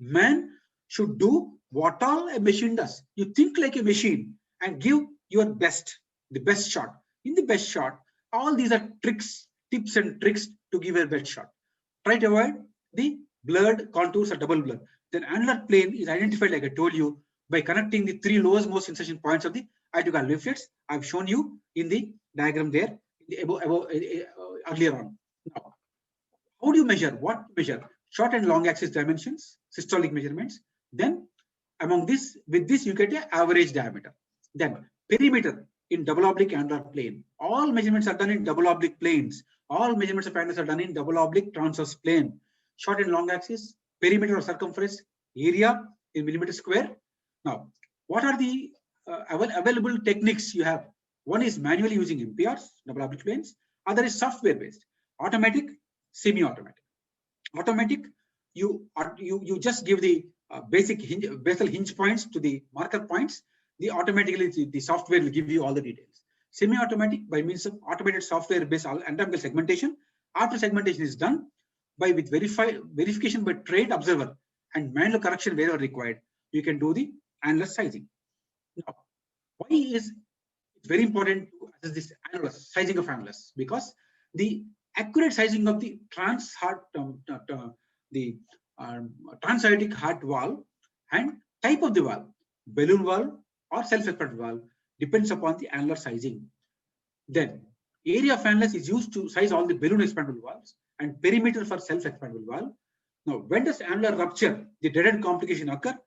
Man should do what all a machine does. You think like a machine and give your best, the best shot. In the best shot, all these are tricks, tips and tricks to give a best shot. Try to avoid the blurred contours or double blur. Then annular plane is identified, like I told you, by connecting the three lowest most insertion points of the aortic valve leaflets. I've shown you in the diagram there earlier on. Now, how do you measure? What measure? Short and long axis dimensions, systolic measurements. Then among this, with this you get an average diameter. Then perimeter in double oblique annular plane. All measurements are done in double oblique planes. All measurements of annulus are done in double oblique transverse plane. Short and long axis, perimeter or circumference, area in millimeter square. Now, what are the available techniques you have? One is manually using MPRs, double oblique planes. Other is software based. Automatic, semi-automatic. Automatic, you just give the basic basal hinge points to the marker points. Automatically the software will give you all the details. Semi-automatic, by means of automated software based anatomical segmentation. After segmentation is done with verification by trained observer and manual correction wherever required, you can do the annulus sizing. Now, why is it very important to assess this annulus, sizing of annulus? Because the accurate sizing of the transaortic heart valve and type of the valve, balloon valve or self-expandable valve, depends upon the annular sizing. Then area of annulus is used to size all the balloon expandable valves, and perimeter for self-expandable valve. Now, when does annular rupture, the dreaded complication, occur?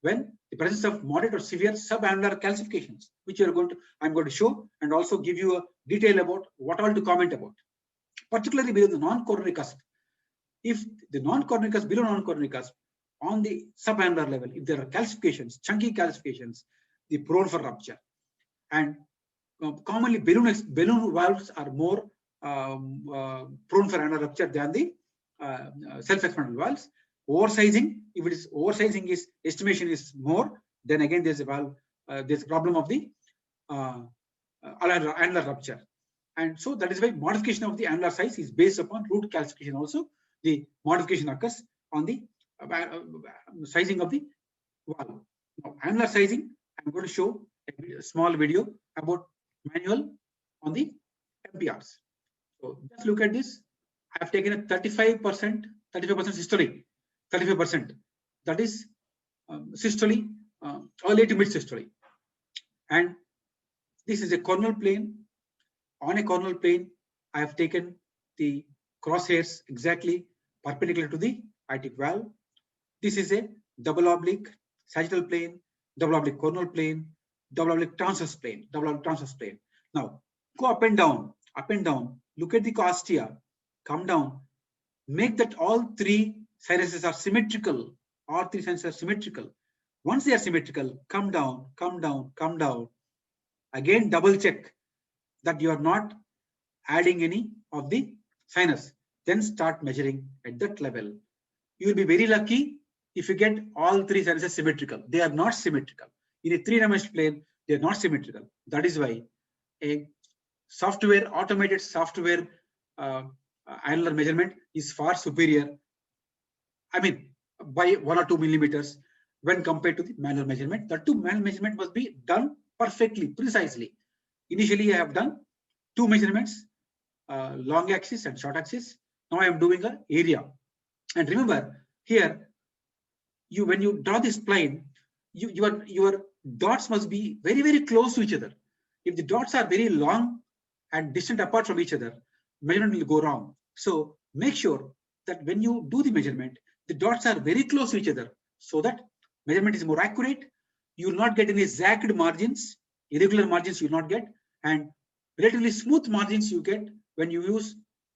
When the presence of moderate or severe subannular calcifications, which I'm going to show and also give you a detail about what all to comment about. Particularly below the non-coronary cusp. If the non-coronary cusp, below non-coronary cusp, on the subannular level, if there are calcifications, chunky calcifications, the prone for rupture. And commonly balloon valves are more prone for annular rupture than the self-expandable valves. Oversizing, if it is oversizing, is estimation is more, then again there's a valve, there's a problem of the annular rupture. And so that is why modification of the annular size is based upon root calcification. Also, the modification occurs on the sizing of the valve. Now, annular sizing, I'm going to show a small video about manual on the MPRs. So just look at this. I have taken a 35% systole, 35%. That is systole, early to mid systole. And this is a coronal plane. On a coronal plane, I have taken the crosshairs exactly perpendicular to the aortic valve. This is a double oblique sagittal plane, double oblique coronal plane, double oblique transverse plane, double oblique transverse plane. Now, go up and down, look at the costia, come down, make that all three sinuses are symmetrical, all three sinuses are symmetrical. Once they are symmetrical, come down, come down, come down. Again, double check. that you are not adding any of the sinus, then start measuring at that level. You will be very lucky if you get all three sinuses symmetrical. They are not symmetrical. In a three-dimensional plane, they are not symmetrical. That is why a software, automated software annular measurement is far superior, I mean, by 1 or 2 millimeters when compared to the manual measurement. The two manual measurement must be done perfectly, precisely. Initially, I have done 2 measurements, long axis and short axis. Now I am doing an area. And remember, here, when you draw this plane, your dots must be very, very close to each other. If the dots are very long and distant apart from each other, measurement will go wrong. So make sure that when you do the measurement, the dots are very close to each other so that measurement is more accurate. You will not get any zagged margins, irregular margins you will not get, and relatively smooth margins you get when you use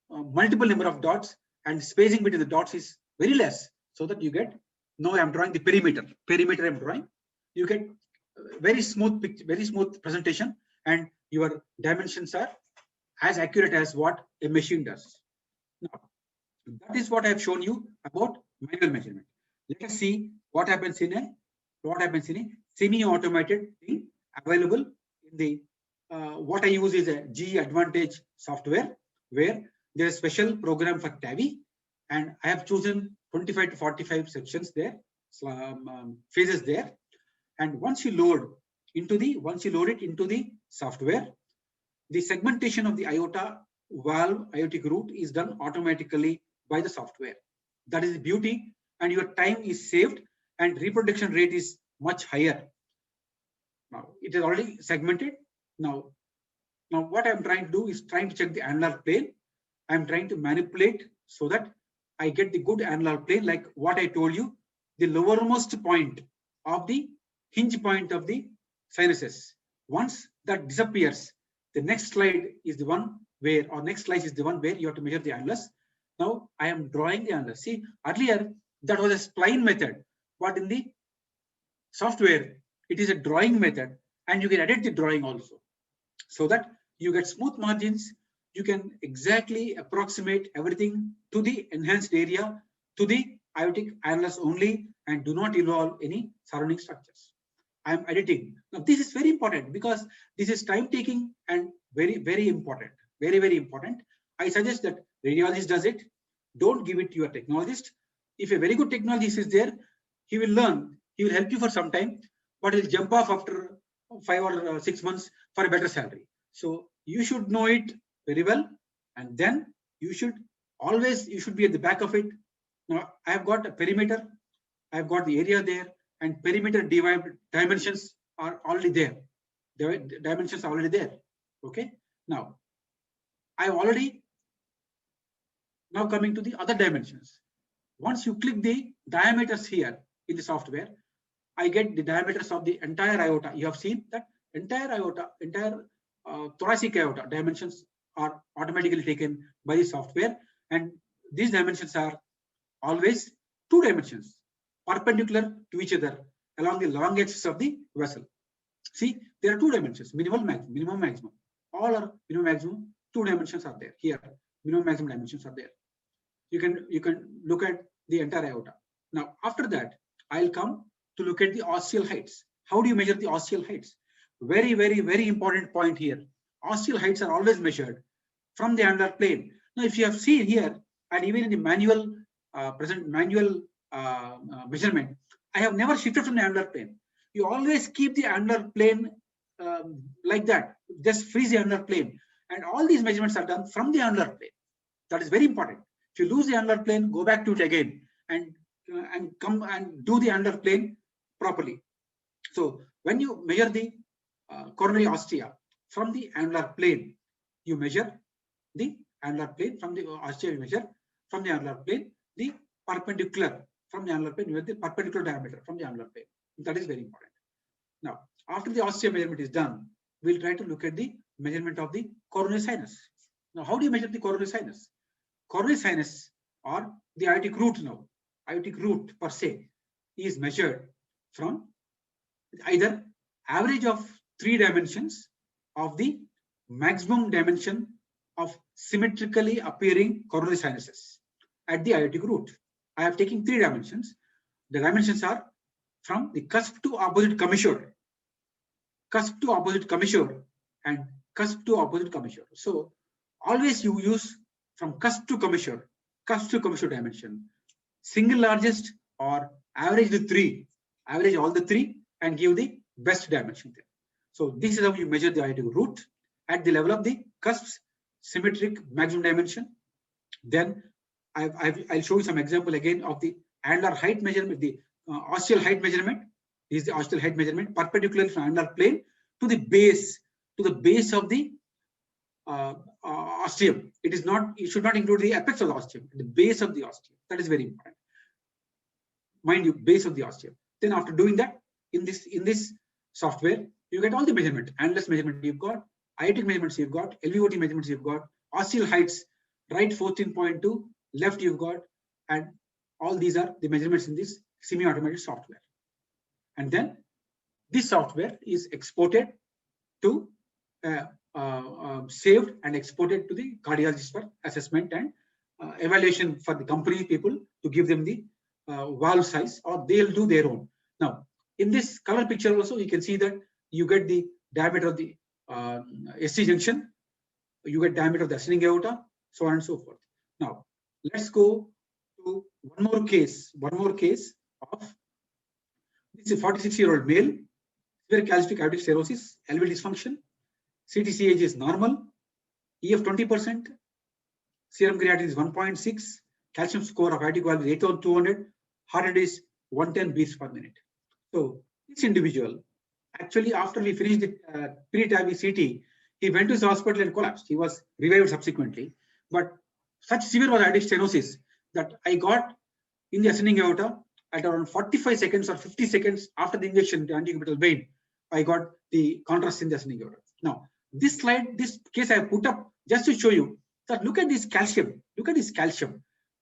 multiple number of dots, and spacing between the dots is very less, so that you get, now I am drawing the perimeter. Perimeter I am drawing. You get very smooth picture, very smooth presentation, and your dimensions are as accurate as what a machine does. Now, that is what I have shown you about manual measurement. Let us see what happens in a semi-automated thing available in the what I use is a G Advantage software, where there is a special program for TAVI, and I have chosen 25 to 45 sections there, phases there. And once you load it into the software, the segmentation of the aorta valve, aortic root is done automatically by the software. That is the beauty, and your time is saved, and reproduction rate is much higher. Now it is already segmented. Now what I'm trying to do is trying to check the annular plane. I'm trying to manipulate so that I get the good annular plane, like what I told you, the lowermost point of the hinge point of the sinuses. Once that disappears, the next slide is the one where, or next slide is the one where you have to measure the annulus. Now I am drawing the annulus. See, earlier that was a spline method, but in the software it is a drawing method, and you can edit the drawing also, so that you get smooth margins. You can exactly approximate everything to the enhanced area, to the aortic annulus only, and do not involve any surrounding structures. I am editing. Now this is very important, because this is time taking and very, very important. Very, very important. I suggest that radiologist does it. Don't give it to your technologist. If a very good technologist is there, he will learn. He will help you for some time, but he'll jump off after 5 or 6 months for a better salary. So you should know it very well, and then you should be at the back of it. Now I have got a perimeter, I have got the area there, and perimeter dimensions are already there. The dimensions are already there. Okay. Now coming to the other dimensions. Once you click the diameters here in the software, I get the diameters of the entire aorta. You have seen that entire aorta, entire thoracic aorta dimensions are automatically taken by the software, and these dimensions are always 2 dimensions, perpendicular to each other along the long axis of the vessel. See, there are 2 dimensions, minimum, maximum. All are minimum, maximum. 2 dimensions are there here. Minimum, maximum dimensions are there. You can look at the entire aorta. Now after that, I'll come to look at the ostial heights. How do you measure the ostial heights? Very, very, very important point here. Ostial heights are always measured from the annular plane. Now, if you have seen here, and even in the manual measurement, I have never shifted from the annular plane. You always keep the annular plane like that. Just freeze the annular plane, and all these measurements are done from the annular plane. That is very important. If you lose the annular plane, go back to it again and come and do the annular plane properly. So when you measure the coronary ostia from the annular plane, you measure the annular plane from the ostia. You measure from the annular plane the perpendicular from the annular plane. You have the perpendicular diameter from the annular plane. That is very important. Now, after the ostia measurement is done, we'll try to look at the measurement of the coronary sinus. Now, how do you measure the coronary sinus? Coronary sinus, or the aortic root now, aortic root per se, is measured from either average of 3 dimensions of the maximum dimension of symmetrically appearing coronary sinuses at the aortic root. I have taken 3 dimensions. The dimensions are from the cusp to opposite commissure, and cusp to opposite commissure. So always you use from cusp to commissure dimension, single largest or average the 3, average all the 3 and give the best dimension there. So this is how you measure the aortic root at the level of the cusps, symmetric maximum dimension. Then I'll show you some example again of the annular height measurement, the austral height measurement. This is the austral height measurement perpendicular from annular plane to the base of the ostium. It should not include the apex of the ostium, the base of the ostium. That is very important. Mind you, base of the ostium. Then after doing that, in this software, you get all the measurement, annulus measurement you've got, aortic measurements you've got, LVOT measurements you've got, austral heights, right 14.2, left you've got, and all these are the measurements in this semi-automated software. And then this software is exported to saved and exported to the cardiologist for assessment and evaluation for the company people to give them the valve size, or they'll do their own. Now, in this color picture also, you can see that you get the diameter of the SC junction, you get diameter of the ascending aorta, so on and so forth. Now, let's go to one more case of this is a 46-year-old male, severe calcific aortic stenosis, LV dysfunction, CTCH is normal, EF 20%, serum creatinine is 1.6, calcium score of aortic valve is 8,200, heart rate is 110 beats per minute. So this individual, actually after we finished the pre-TAVI CT, he went to his hospital and collapsed. He was revived subsequently, but such severe was aortic stenosis that I got in the ascending aorta at around 45 seconds or 50 seconds after the injection to antecubital vein, I got the contrast in the ascending aorta. Now, this slide, this case I have put up just to show you that look at this calcium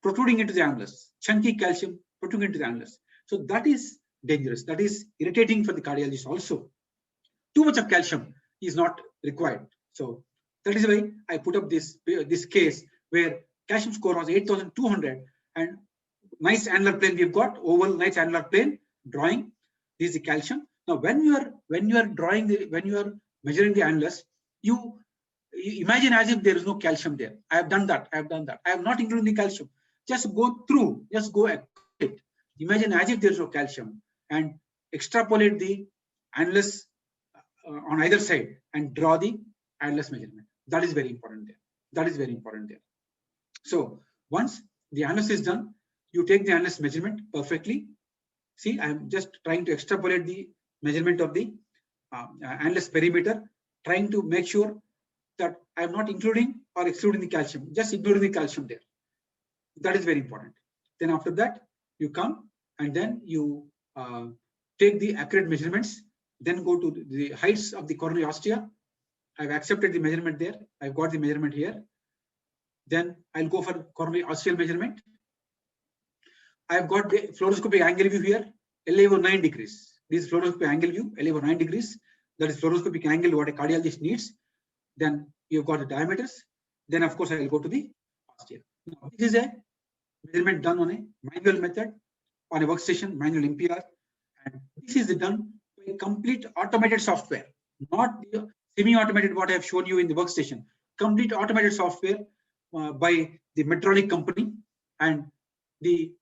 protruding into the annulus, chunky calcium protruding into the annulus. So that is dangerous. That is irritating for the cardiologist also. Too much of calcium is not required. So that is why I put up this case where calcium score was 8,200 and nice annular plane we've got, oval, nice annular plane drawing. This is the calcium. Now, when you are measuring the annulus, you imagine as if there is no calcium there. I have done that. I have not included the calcium. Just go through. Just go at it. Imagine as if there is no calcium and extrapolate the annulus on either side and draw the annulus measurement. That is very important there. So once the annulus is done, you take the annulus measurement perfectly. See, I am just trying to extrapolate the measurement of the annulus perimeter, trying to make sure that I am not including or excluding the calcium, just including the calcium there. That is very important. Then after that, you come and then you take the accurate measurements, then go to the heights of the coronary ostia. I've accepted the measurement there. I've got the measurement here. Then I'll go for coronary ostial measurement. I've got the fluoroscopic angle view here, LA over 9 degrees. This is fluoroscopic angle view, LA over 9 degrees. That is fluoroscopic angle what a cardiologist needs. Then you've got the diameters. Then of course I will go to the ostia. Now, this is a measurement done on a manual method, on a workstation, manual MPR. And this is done by complete automated software, not the semi-automated what I have shown you in the workstation. Complete automated software by the Medtronic company, and the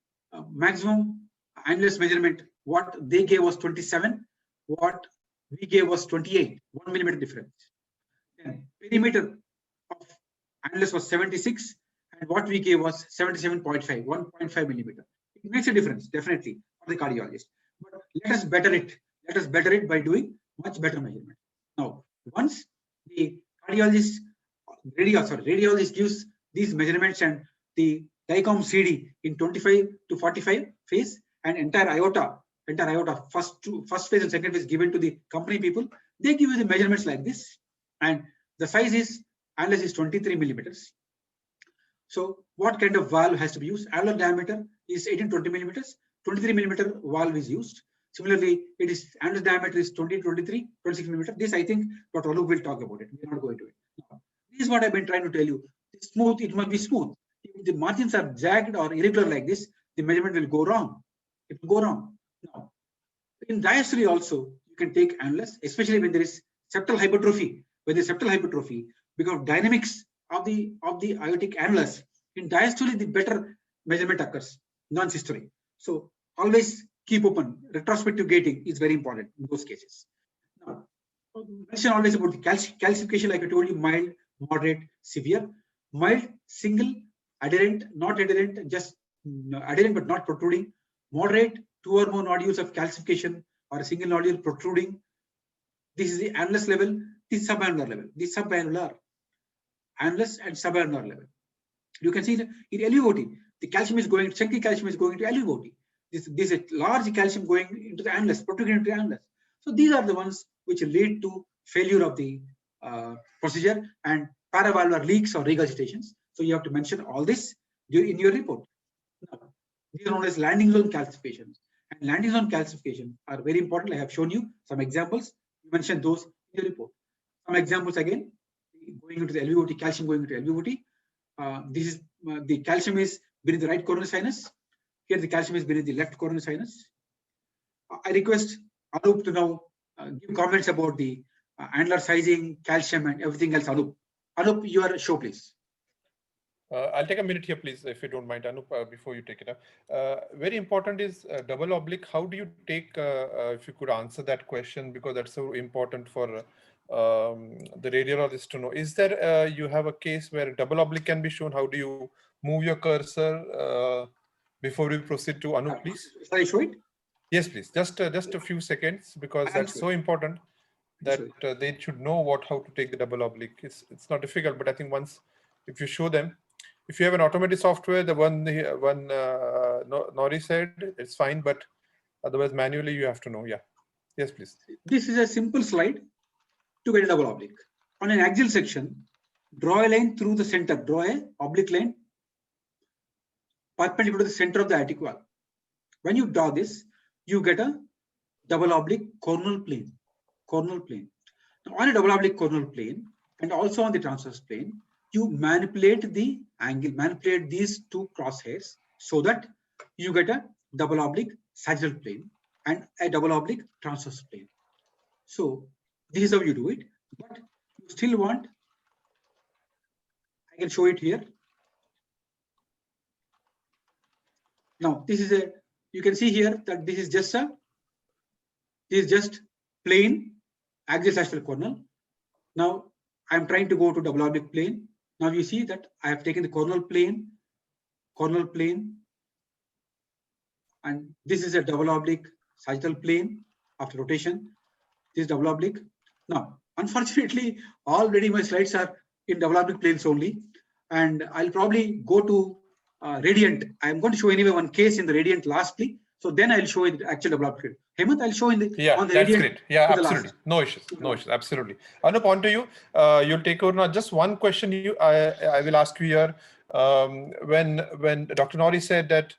maximum annulus measurement what they gave was 27, what we gave was 28, 1 millimeter difference. And perimeter of annulus was 76, and what we gave was 77.5, 1.5 millimeter. It makes a difference definitely for the cardiologist. But let us better it by doing much better measurement. Now, once the radiologist gives these measurements and the DICOM CD in 25 to 45 phase and entire aorta first phase and second phase given to the company people, they give you the measurements like this, and the size is annulus is 23 millimeters. So what kind of valve has to be used? Annular diameter is 18-20 millimeters. 23 millimeter valve is used. Similarly, annulus diameter is 26 millimeter. This I think Dr. Anup will talk about it. We are not going to it. This is what I've been trying to tell you. It's smooth, it must be smooth. If the margins are jagged or irregular like this, the measurement will go wrong. It will go wrong. Now, in diastole also, you can take annulus, especially when there is septal hypertrophy. When there is septal hypertrophy, because of dynamics of the aortic annulus, in diastole, the better measurement occurs, non-systolic. So always keep open. Retrospective gating is very important in those cases. Now, mention always about the calcification, like I told you, mild, moderate, severe. Mild, single, adherent, not adherent, just adherent but not protruding. Moderate, 2 or more nodules of calcification or a single nodule protruding. This is the annulus level, the subannular level, the subannular, annulus and subannular level. You can see that in LVOT, the calcium is going, chunky calcium is going to LVOT. This is a large calcium going into the annulus, protruding into the annulus. So these are the ones which lead to failure of the procedure and paravalvular leaks or regurgitations. So you have to mention all this in your report. Now, these are known as landing zone calcifications. And landing zone calcification are very important. I have shown you some examples. You mentioned those in your report. Some examples again, going into the LVOT, calcium going into LVOT. This is the calcium is beneath the right coronary sinus. Here the calcium is beneath the left coronary sinus. I request Anup to now give comments about the annular sizing, calcium, and everything else. Anup, your show, please. I'll take a minute here, please, if you don't mind, Anup, before you take it up. Very important is double oblique. How do you take, if you could answer that question, because that's so important for the radiologist to know. Is there, you have a case where double oblique can be shown? How do you move your cursor before we proceed to Anup, please? Shall I show it? Yes, please. Just a few seconds, because that's so important that they should know how to take the double oblique. It's not difficult, but I think once, if you show them, if you have an automated software, the one Nori said, it's fine, but otherwise manually you have to know. Yeah. Yes, please. This is a simple slide to get a double oblique. On an axial section, draw a line through the center, draw a oblique line perpendicular to the center of the aortic wall. When you draw this, you get a double oblique coronal plane. Coronal plane. Now, on a double oblique coronal plane and also on the transverse plane, you manipulate the angle, manipulate these two crosshairs so that you get a double oblique sagittal plane and a double oblique transverse plane. So this is how you do it, but you still want, I can show it here. Now this is a, you can see here that this is just plain axial sagittal coronal. Now I am trying to go to double oblique plane. Now you see that I have taken the coronal plane, and this is a double oblique sagittal plane after rotation. This is double oblique. Now, unfortunately, already my slides are in double oblique planes only, and I'll probably go to radiant. I'm going to show anyway one case in the radiant lastly. So then I'll show it actual double oblique. Hemant, I'll show in the on the that's radiant. Great. Yeah, absolutely. No issues. No issues. Absolutely. Anup, on to you. You'll take over now. Just one question I will ask you here. When Dr. Nori said that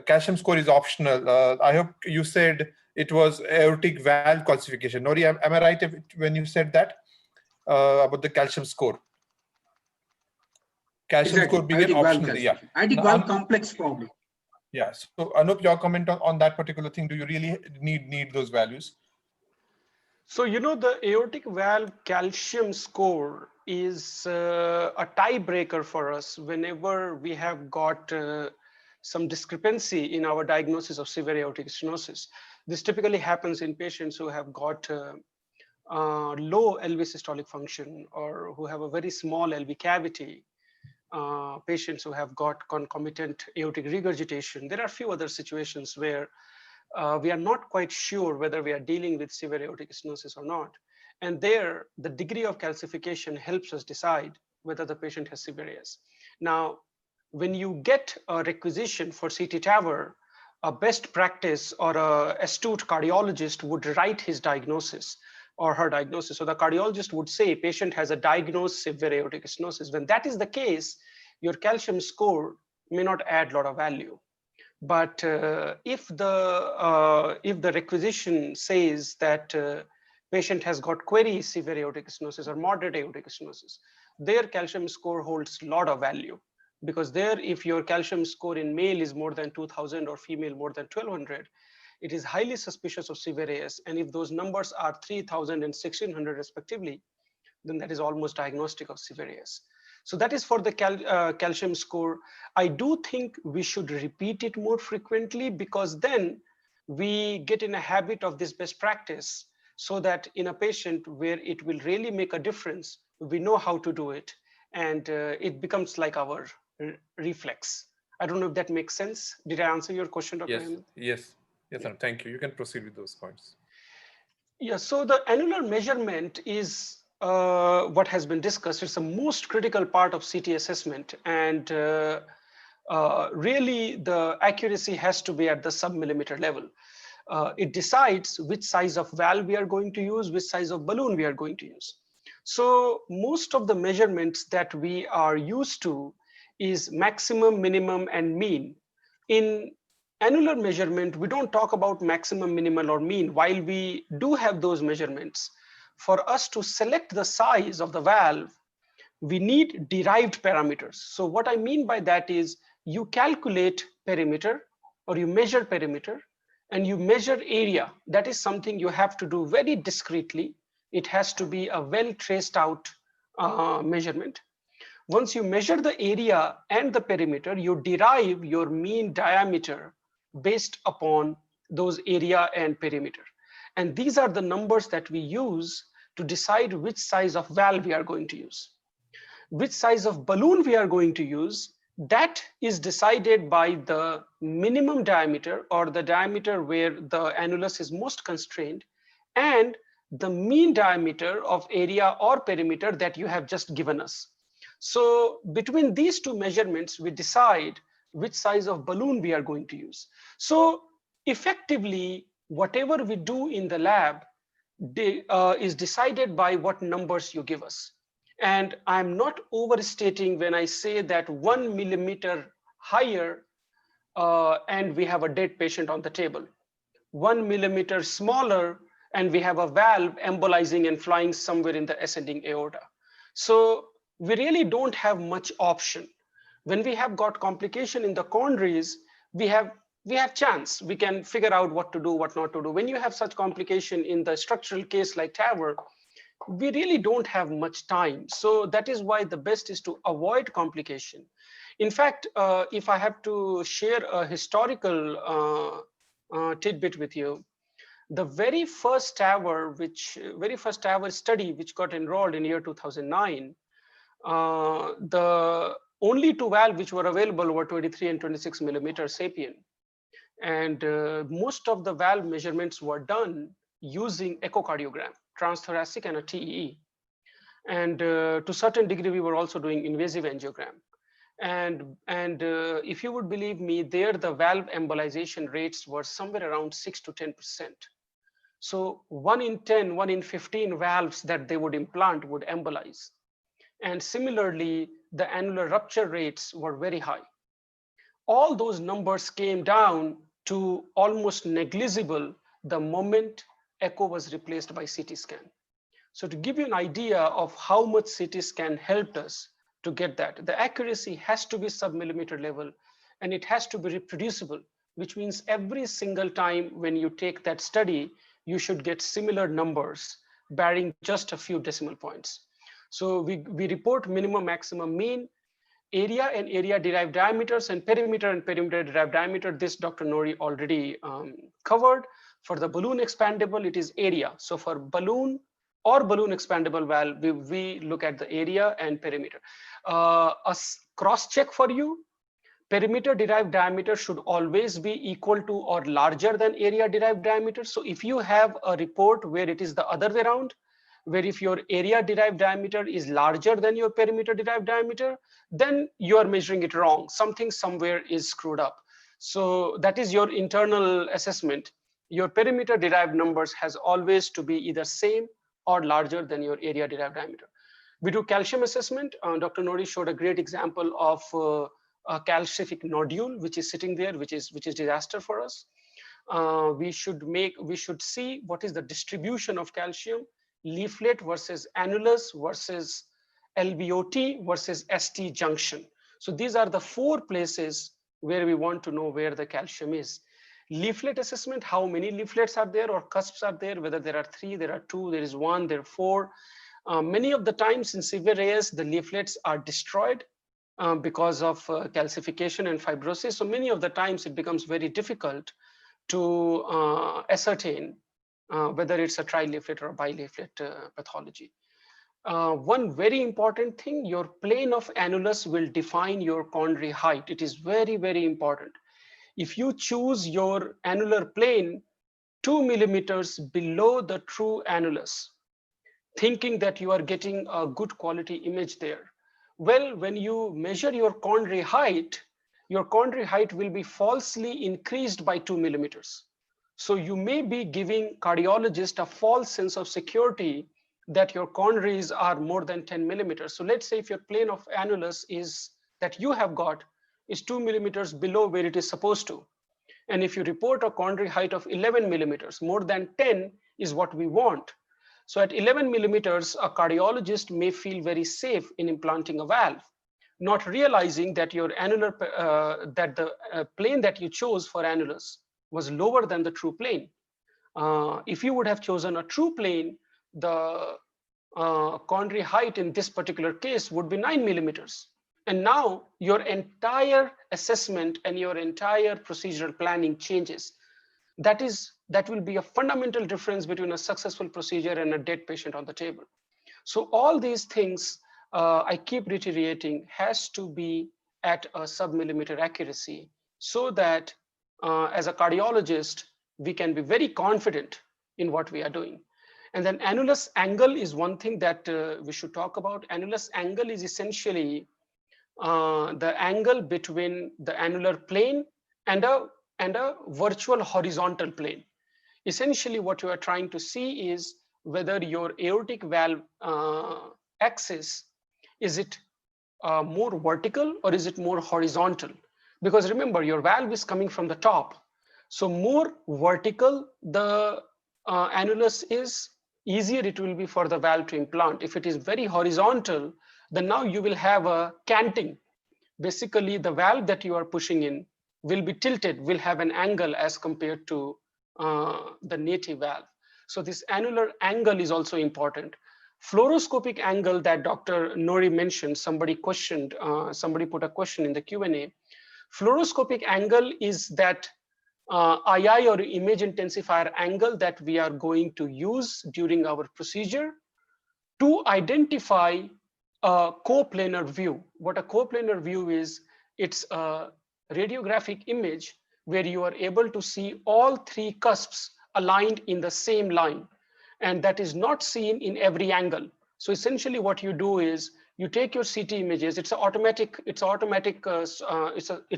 calcium score is optional, I hope you said it was aortic valve calcification. Nori, am I right when you said that about the calcium score? Calcium score being an optional. Yeah. Aortic valve complex problem. Yeah. So Anup, your comment on that particular thing. Do you really need those values? So, you know, the aortic valve calcium score is a tiebreaker for us whenever we have got some discrepancy in our diagnosis of severe aortic stenosis. This typically happens in patients who have got low LV systolic function or who have a very small LV cavity. Patients who have got concomitant aortic regurgitation. There are a few other situations where we are not quite sure whether we are dealing with severe aortic stenosis or not. And there, the degree of calcification helps us decide whether the patient has severe AS. Now, when you get a requisition for CT TAVR, a best practice or an astute cardiologist would write his diagnosis or her diagnosis. So the cardiologist would say patient has a diagnosed severe aortic stenosis. When that is the case, your calcium score may not add a lot of value. But if the requisition says that patient has got query severe aortic stenosis or moderate aortic stenosis, their calcium score holds a lot of value, because there, if your calcium score in male is more than 2000 or female more than 1200, it is highly suspicious of severe AS. And if those numbers are 3000 and 1600 respectively, then that is almost diagnostic of severe AS. So that is for the calcium score. I do think we should repeat it more frequently, because then we get in a habit of this best practice, so that in a patient where it will really make a difference, we know how to do it, and it becomes like our reflex. I don't know if that makes sense. Did I answer your question, Dr. Yes, Ahmed? yes, yes, sir. Thank you. You can proceed with those points. Yeah, so the annular measurement is what has been discussed. It's the most critical part of CT assessment, and really the accuracy has to be at the sub-millimeter level. It decides which size of valve we are going to use, which size of balloon we are going to use. So most of the measurements that we are used to is maximum, minimum, and mean. In annular measurement, we don't talk about maximum, minimal, or mean. While we do have those measurements, for us to select the size of the valve, we need derived parameters. So what I mean by that is you calculate perimeter, or you measure perimeter, and you measure area. That is something you have to do very discreetly. It has to be a well traced out measurement. Once you measure the area and the perimeter, you derive your mean diameter based upon those area and perimeter. And these are the numbers that we use to decide which size of valve we are going to use. Which size of balloon we are going to use, that is decided by the minimum diameter, or the diameter where the annulus is most constrained, and the mean diameter of area or perimeter that you have just given us. So between these two measurements, we decide which size of balloon we are going to use. So effectively, whatever we do in the lab is decided by what numbers you give us. And I'm not overstating when I say that 1 millimeter higher and we have a dead patient on the table. 1 millimeter smaller and we have a valve embolizing and flying somewhere in the ascending aorta. So we really don't have much option. When we have got complication in the quandaries, we have chance. We can figure out what to do, what not to do. When you have such complication in the structural case like TAVR, we really don't have much time. So that is why the best is to avoid complication. In fact, if I have to share a historical tidbit with you, the very first TAVR study which got enrolled in year 2009, the only two valves which were available were 23 and 26 millimeter sapien. And most of the valve measurements were done using echocardiogram, transthoracic, and a TEE. And to a certain degree, we were also doing invasive angiogram. And if you would believe me, there the valve embolization rates were somewhere around 6 to 10%. So 1 in 10, 1 in 15 valves that they would implant would embolize. And similarly, the annular rupture rates were very high. All those numbers came down to almost negligible the moment echo was replaced by CT scan. So to give you an idea of how much CT scan helped us to get that, the accuracy has to be sub-millimeter level, and it has to be reproducible, which means every single time when you take that study, you should get similar numbers, barring just a few decimal points. So we report minimum, maximum, mean, area and area derived diameters, and perimeter derived diameter. This Dr. Nori already covered. For the balloon expandable, it is area. So for balloon or balloon expandable valve, we look at the area and perimeter. A cross check for you, perimeter derived diameter should always be equal to or larger than area derived diameter. So if you have a report where it is the other way around, where if your area derived diameter is larger than your perimeter derived diameter, then you are measuring it wrong. Something somewhere is screwed up. So that is your internal assessment. Your perimeter derived numbers has always to be either same or larger than your area derived diameter. We do calcium assessment. Dr. Nori showed a great example of a calcific nodule, which is sitting there, which is disaster for us. We should see what is the distribution of calcium, leaflet versus annulus versus LVOT versus ST junction. So these are the 4 places where we want to know where the calcium is. Leaflet assessment, how many leaflets are there or cusps are there, whether there are 3, there are 2, there is 1, there are 4. Many of the times in severe AS, the leaflets are destroyed because of calcification and fibrosis. So many of the times it becomes very difficult to ascertain whether it's a tri-leaflet or a bi-leaflet pathology. One very important thing, your plane of annulus will define your quandary height. It is very, very important. If you choose your annular plane 2 millimeters below the true annulus, thinking that you are getting a good quality image there, well, when you measure your quandary height will be falsely increased by 2 millimeters. So you may be giving cardiologist a false sense of security that your quandaries are more than 10 millimeters. So let's say if your plane of annulus is that you have got is 2 millimeters below where it is supposed to. And if you report a quandary height of 11 millimeters, more than 10 is what we want. So at 11 millimeters, a cardiologist may feel very safe in implanting a valve, not realizing that your annular, that the plane that you chose for annulus was lower than the true plane. If you would have chosen a true plane, the quandary height in this particular case would be 9 millimeters. And now your entire assessment and your entire procedural planning changes. That will be a fundamental difference between a successful procedure and a dead patient on the table. So all these things, I keep reiterating, has to be at a sub-millimeter accuracy so that as a cardiologist, we can be very confident in what we are doing. And then annulus angle is one thing that we should talk about. Annulus angle is essentially the angle between the annular plane and a virtual horizontal plane. Essentially, what you are trying to see is whether your aortic valve axis, is it more vertical or is it more horizontal? Because remember, your valve is coming from the top. So more vertical the annulus is, easier it will be for the valve to implant. If it is very horizontal, then now you will have a canting. Basically, the valve that you are pushing in will be tilted, will have an angle as compared to the native valve. So this annular angle is also important. Fluoroscopic angle that Dr. Nori mentioned, somebody questioned, somebody put a question in the Q&A. Fluoroscopic angle is that II or image intensifier angle that we are going to use during our procedure to identify a coplanar view. What a coplanar view is, it's a radiographic image where you are able to see all 3 cusps aligned in the same line. And that is not seen in every angle. So essentially what you do is you take your CT images, it's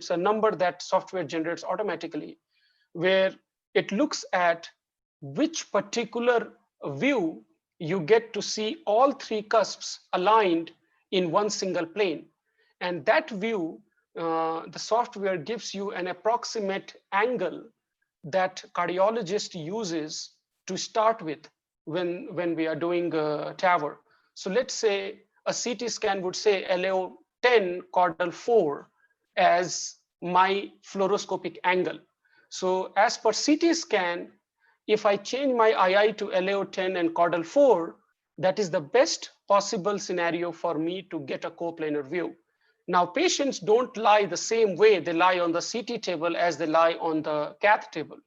a number that software generates automatically, where it looks at which particular view you get to see all 3 cusps aligned in one single plane. And that view, the software gives you an approximate angle that cardiologist uses to start with when we are doing TAVR. So let's say a CT scan would say LAO 10 caudal 4 as my fluoroscopic angle. So as per CT scan, if I change my II to LAO 10 and caudal 4, that is the best possible scenario for me to get a coplanar view. Now, patients don't lie the same way they lie on the CT table as they lie on the cath table.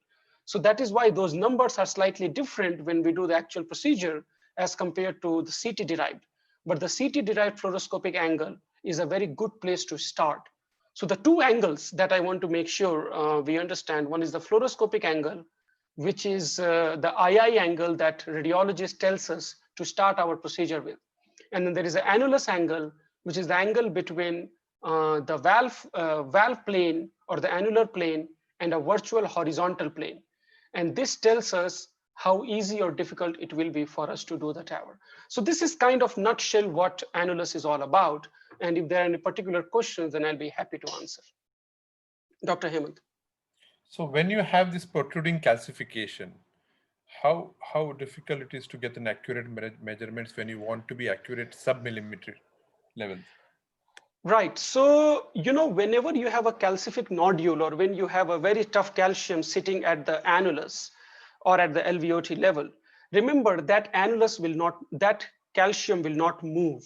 So that is why those numbers are slightly different when we do the actual procedure as compared to the CT derived. But the CT derived fluoroscopic angle is a very good place to start. So the 2 angles that I want to make sure we understand, one is the fluoroscopic angle, which is the II angle that radiologist tells us to start our procedure with. And then there is an annulus angle, which is the angle between the valve plane or the annular plane and a virtual horizontal plane. And this tells us how easy or difficult it will be for us to do the TAVR. So this is kind of nutshell what annulus is all about. And if there are any particular questions, then I'll be happy to answer. Dr. Hemant. So when you have this protruding calcification, how difficult it is to get an accurate measurements when you want to be accurate sub-millimeter level. Right. So, whenever you have a calcific nodule or when you have a very tough calcium sitting at the annulus or at the LVOT level, remember that that calcium will not move.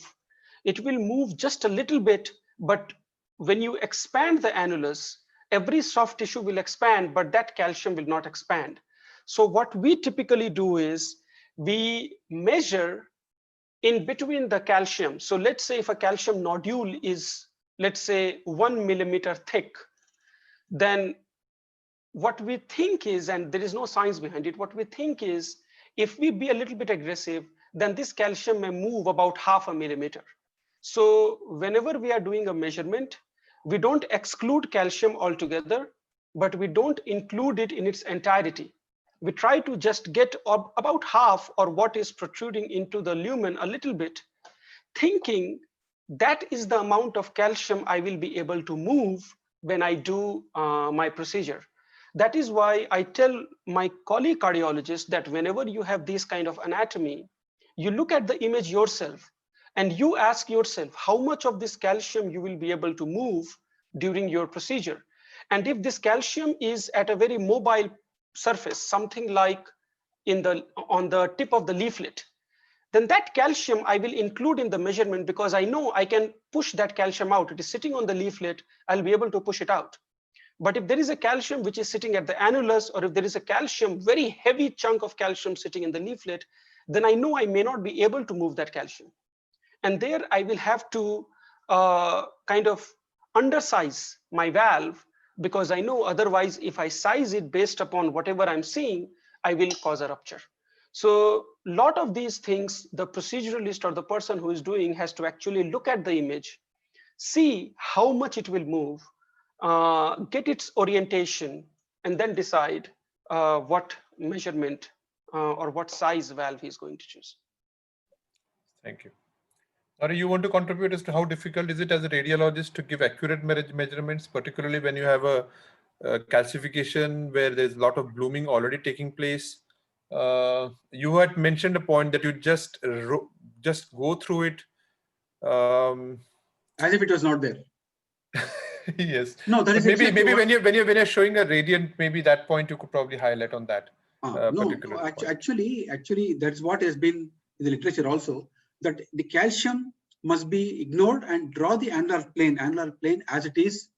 It will move just a little bit, but when you expand the annulus, every soft tissue will expand, but that calcium will not expand. So what we typically do is we measure in between the calcium. So let's say if a calcium nodule is, let's say 1 millimeter thick, then what we think is, and there is no science behind it, what we think is if we be a little bit aggressive, then this calcium may move about 0.5 millimeter. So whenever we are doing a measurement, we don't exclude calcium altogether, but we don't include it in its entirety. We try to just get about half or what is protruding into the lumen a little bit, thinking that is the amount of calcium I will be able to move when I do my procedure. That is why I tell my colleague cardiologists that whenever you have this kind of anatomy, you look at the image yourself and you ask yourself how much of this calcium you will be able to move during your procedure. And if this calcium is at a very mobile surface, something like on the tip of the leaflet, then that calcium I will include in the measurement because I know I can push that calcium out. It is sitting on the leaflet, I'll be able to push it out. But if there is a calcium which is sitting at the annulus, or if there is a calcium, very heavy chunk of calcium sitting in the leaflet, then I know I may not be able to move that calcium. And there I will have to kind of undersize my valve, because I know otherwise if I size it based upon whatever I'm seeing, I will cause a rupture. So a lot of these things, the proceduralist or the person who is doing has to actually look at the image, see how much it will move, get its orientation, and then decide what measurement or what size valve he's going to choose. Thank you. Now, you want to contribute as to how difficult is it as a radiologist to give accurate measurements, particularly when you have a calcification where there's a lot of blooming already taking place? You had mentioned a point that you just go through it as if it was not there. Yes. No, that is maybe exactly when you're showing a radiant, maybe that point you could probably highlight on that. Actually, that's what has been in the literature also, that the calcium must be ignored and draw the annular plane as it is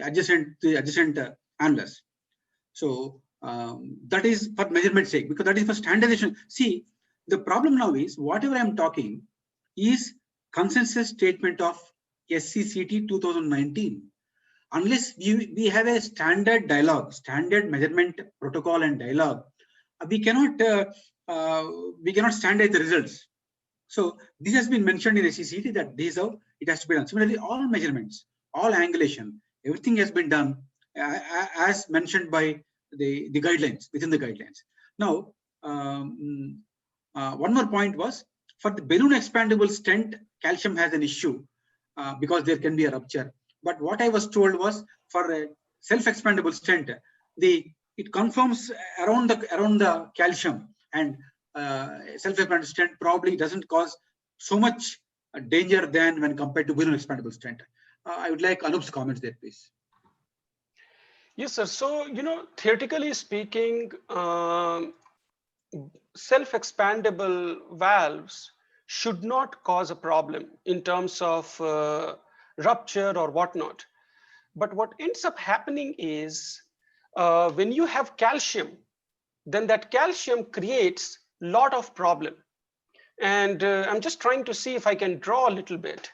adjacent to the adjacent annulus. So that is for measurement sake, because that is for standardization. See, the problem now is whatever I'm talking is consensus statement of SCCT 2019. Unless we have a standard dialogue, standard measurement protocol and dialogue, we cannot standardize the results. So this has been mentioned in SCCT that this is how it has to be done. Similarly, all measurements, all angulation, everything has been done as mentioned by the guidelines, within the guidelines. Now, one more point was, for the balloon expandable stent, calcium has an issue because there can be a rupture. But what I was told was, for a self-expandable stent, it conforms around the calcium, and self-expandable stent probably doesn't cause so much danger than when compared to balloon expandable stent. I would like Anup's comments there, please. Yes, sir. So, theoretically speaking, self-expandable valves should not cause a problem in terms of rupture or whatnot. But what ends up happening is when you have calcium, then that calcium creates a lot of problem. And I'm just trying to see if I can draw a little bit.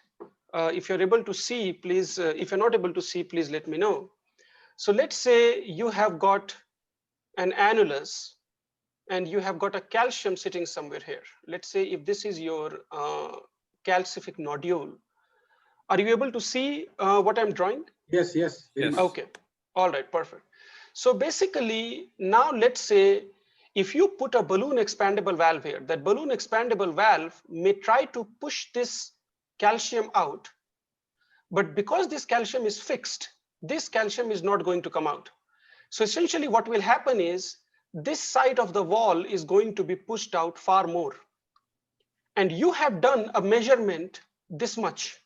If you're able to see, please, if you're not able to see, please let me know. So let's say you have got an annulus and you have got a calcium sitting somewhere here. Let's say if this is your calcific nodule. Are you able to see what I'm drawing? Yes. Okay. All right, perfect. So basically, now let's say if you put a balloon expandable valve here, that balloon expandable valve may try to push this calcium out. But because this calcium is fixed, this calcium is not going to come out. So essentially what will happen is this side of the wall is going to be pushed out far more. And you have done a measurement this much.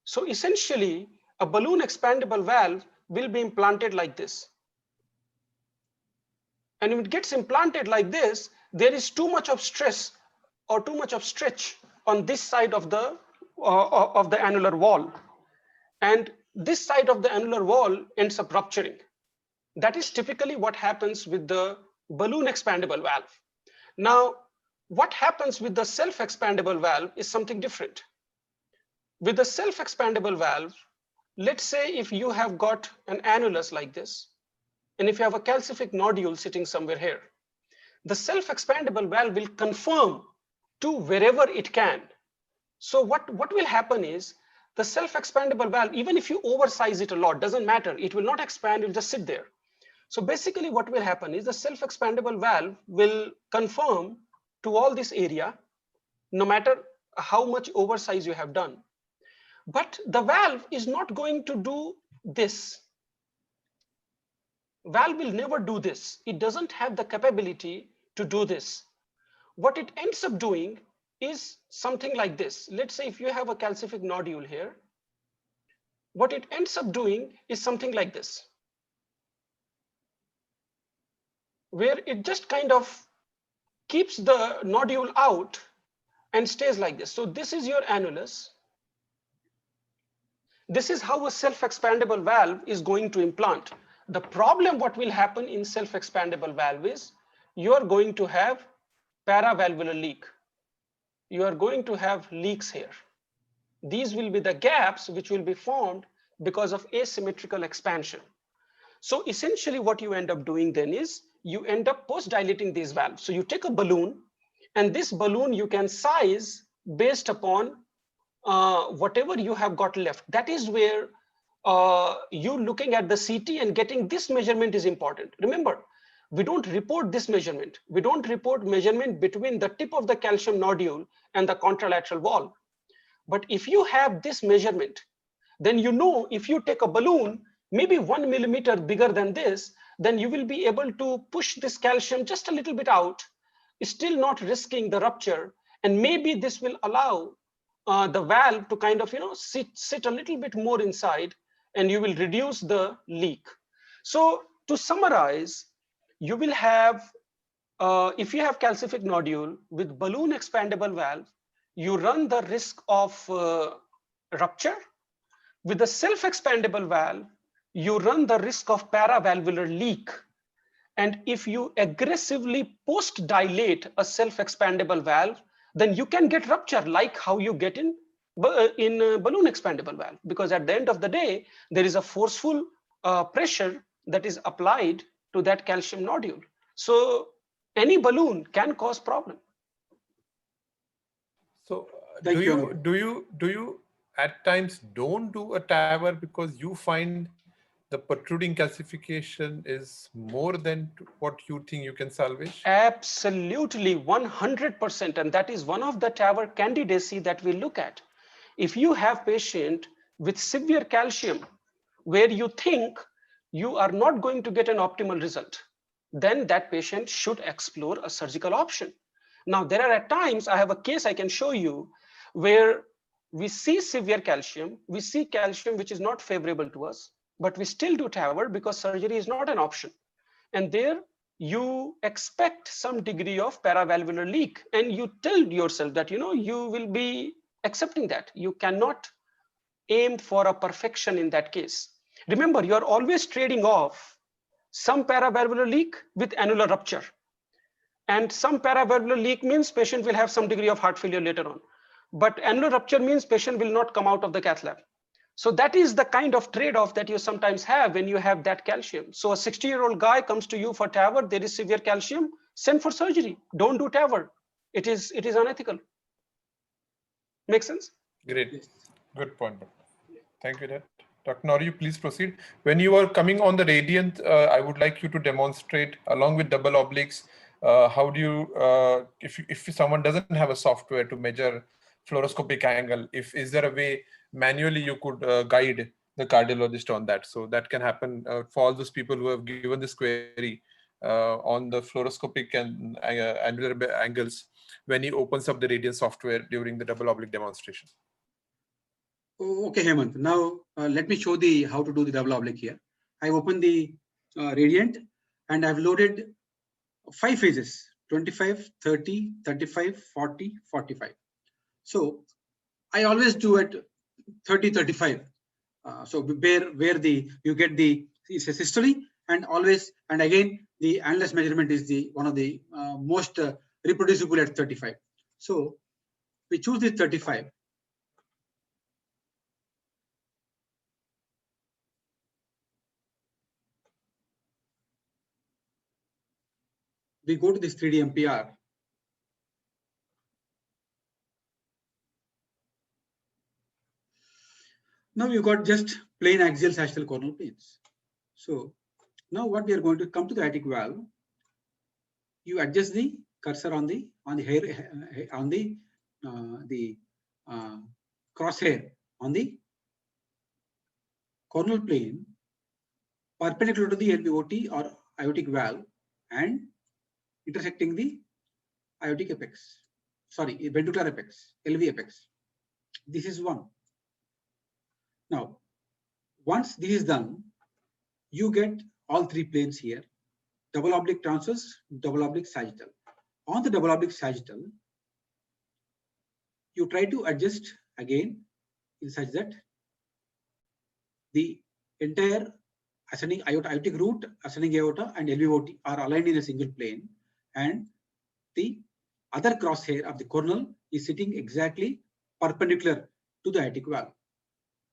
So essentially, a balloon expandable valve will be implanted like this. And if it gets implanted like this, there is too much of stress or too much of stretch on this side of the annular wall. And this side of the annular wall ends up rupturing. That is typically what happens with the balloon expandable valve. Now, what happens with the self-expandable valve is something different. With the self-expandable valve, let's say if you have got an annulus like this, and if you have a calcific nodule sitting somewhere here, the self-expandable valve will confirm to wherever it can. So what will happen is the self-expandable valve, even if you oversize it a lot, doesn't matter. It will not expand, it will just sit there. So basically what will happen is the self-expandable valve will confirm to all this area, no matter how much oversize you have done. But the valve is not going to do this. Valve will never do this. It doesn't have the capability to do this. What it ends up doing is something like this. Let's say if you have a calcific nodule here, what it ends up doing is something like this, where it just kind of keeps the nodule out and stays like this. So this is your annulus. This is how a self-expandable valve is going to implant. The problem what will happen in self-expandable valve is you are going to have paravalvular leak. You are going to have leaks here. These will be the gaps which will be formed because of asymmetrical expansion. So essentially what you end up doing then is you end up post-dilating these valves. So you take a balloon, and this balloon you can size based upon whatever you have got left. That is where you looking at the CT and getting this measurement is important. Remember, we don't report this measurement. We don't report measurement between the tip of the calcium nodule and the contralateral wall. But if you have this measurement, then you know if you take a balloon, maybe 1 millimeter bigger than this, then you will be able to push this calcium just a little bit out, still not risking the rupture. And maybe this will allow the valve to kind of, sit a little bit more inside, and you will reduce the leak. So to summarize, you will have, if you have calcific nodule with balloon expandable valve, you run the risk of rupture. With the self-expandable valve, you run the risk of paravalvular leak. And if you aggressively post-dilate a self-expandable valve, then you can get rupture like how you get in balloon expandable valve, because at the end of the day, there is a forceful pressure that is applied to that calcium nodule. So any balloon can cause problem. So Thank do you at times don't do a TAVR because you find the protruding calcification is more than what you think you can salvage? Absolutely, 100%. And that is one of the TAVR candidacy that we look at. If you have patient with severe calcium where you think you are not going to get an optimal result, then that patient should explore a surgical option. Now, there are at times, I have a case I can show you where we see severe calcium, we see calcium which is not favorable to us, but we still do TAVR because surgery is not an option. And there you expect some degree of paravalvular leak, and you tell yourself that, you will be accepting that. You cannot aim for a perfection in that case. Remember, you are always trading off some paravalvular leak with annular rupture. And some paravalvular leak means patient will have some degree of heart failure later on. But annular rupture means patient will not come out of the cath lab. So that is the kind of trade-off that you sometimes have when you have that calcium. So a 60-year-old guy comes to you for TAVR, there is severe calcium, send for surgery. Don't do TAVR. It is unethical. Make sense? Great. Yes. Good point. Thank you, Dr. Nori, please proceed. When you are coming on the radiant, I would like you to demonstrate along with double obliques, how do you, if someone doesn't have a software to measure fluoroscopic angle, is there a way manually you could guide the cardiologist on that? So that can happen for all those people who have given this query on the fluoroscopic and annular angles when he opens up the radiant software during the double oblique demonstration. Okay, Hemant. Now let me show the how to do the double oblique here. I open the radiant and I've loaded 5 phases: 25, 30, 35, 40, 45. So I always do at 30, 35. So where the you get the it's a systole, and always and again the annulus measurement is the one of the most reproducible at 35. So we choose the 35. We go to this 3D MPR. Now you got just plain axial sagittal coronal planes. So now what we are going to come to the aortic valve. You adjust the cursor on the hair on the crosshair on the coronal plane perpendicular to the LVOT or aortic valve and intersecting the aortic apex. Sorry, ventricular apex, LV apex. This is one. Now, once this is done, you get all 3 planes here: double oblique transverse, double oblique sagittal. On the double oblique sagittal, you try to adjust again in such that the entire ascending aortic root, ascending aorta, and LVOT are aligned in a single plane, and the other crosshair of the coronal is sitting exactly perpendicular to the aortic valve.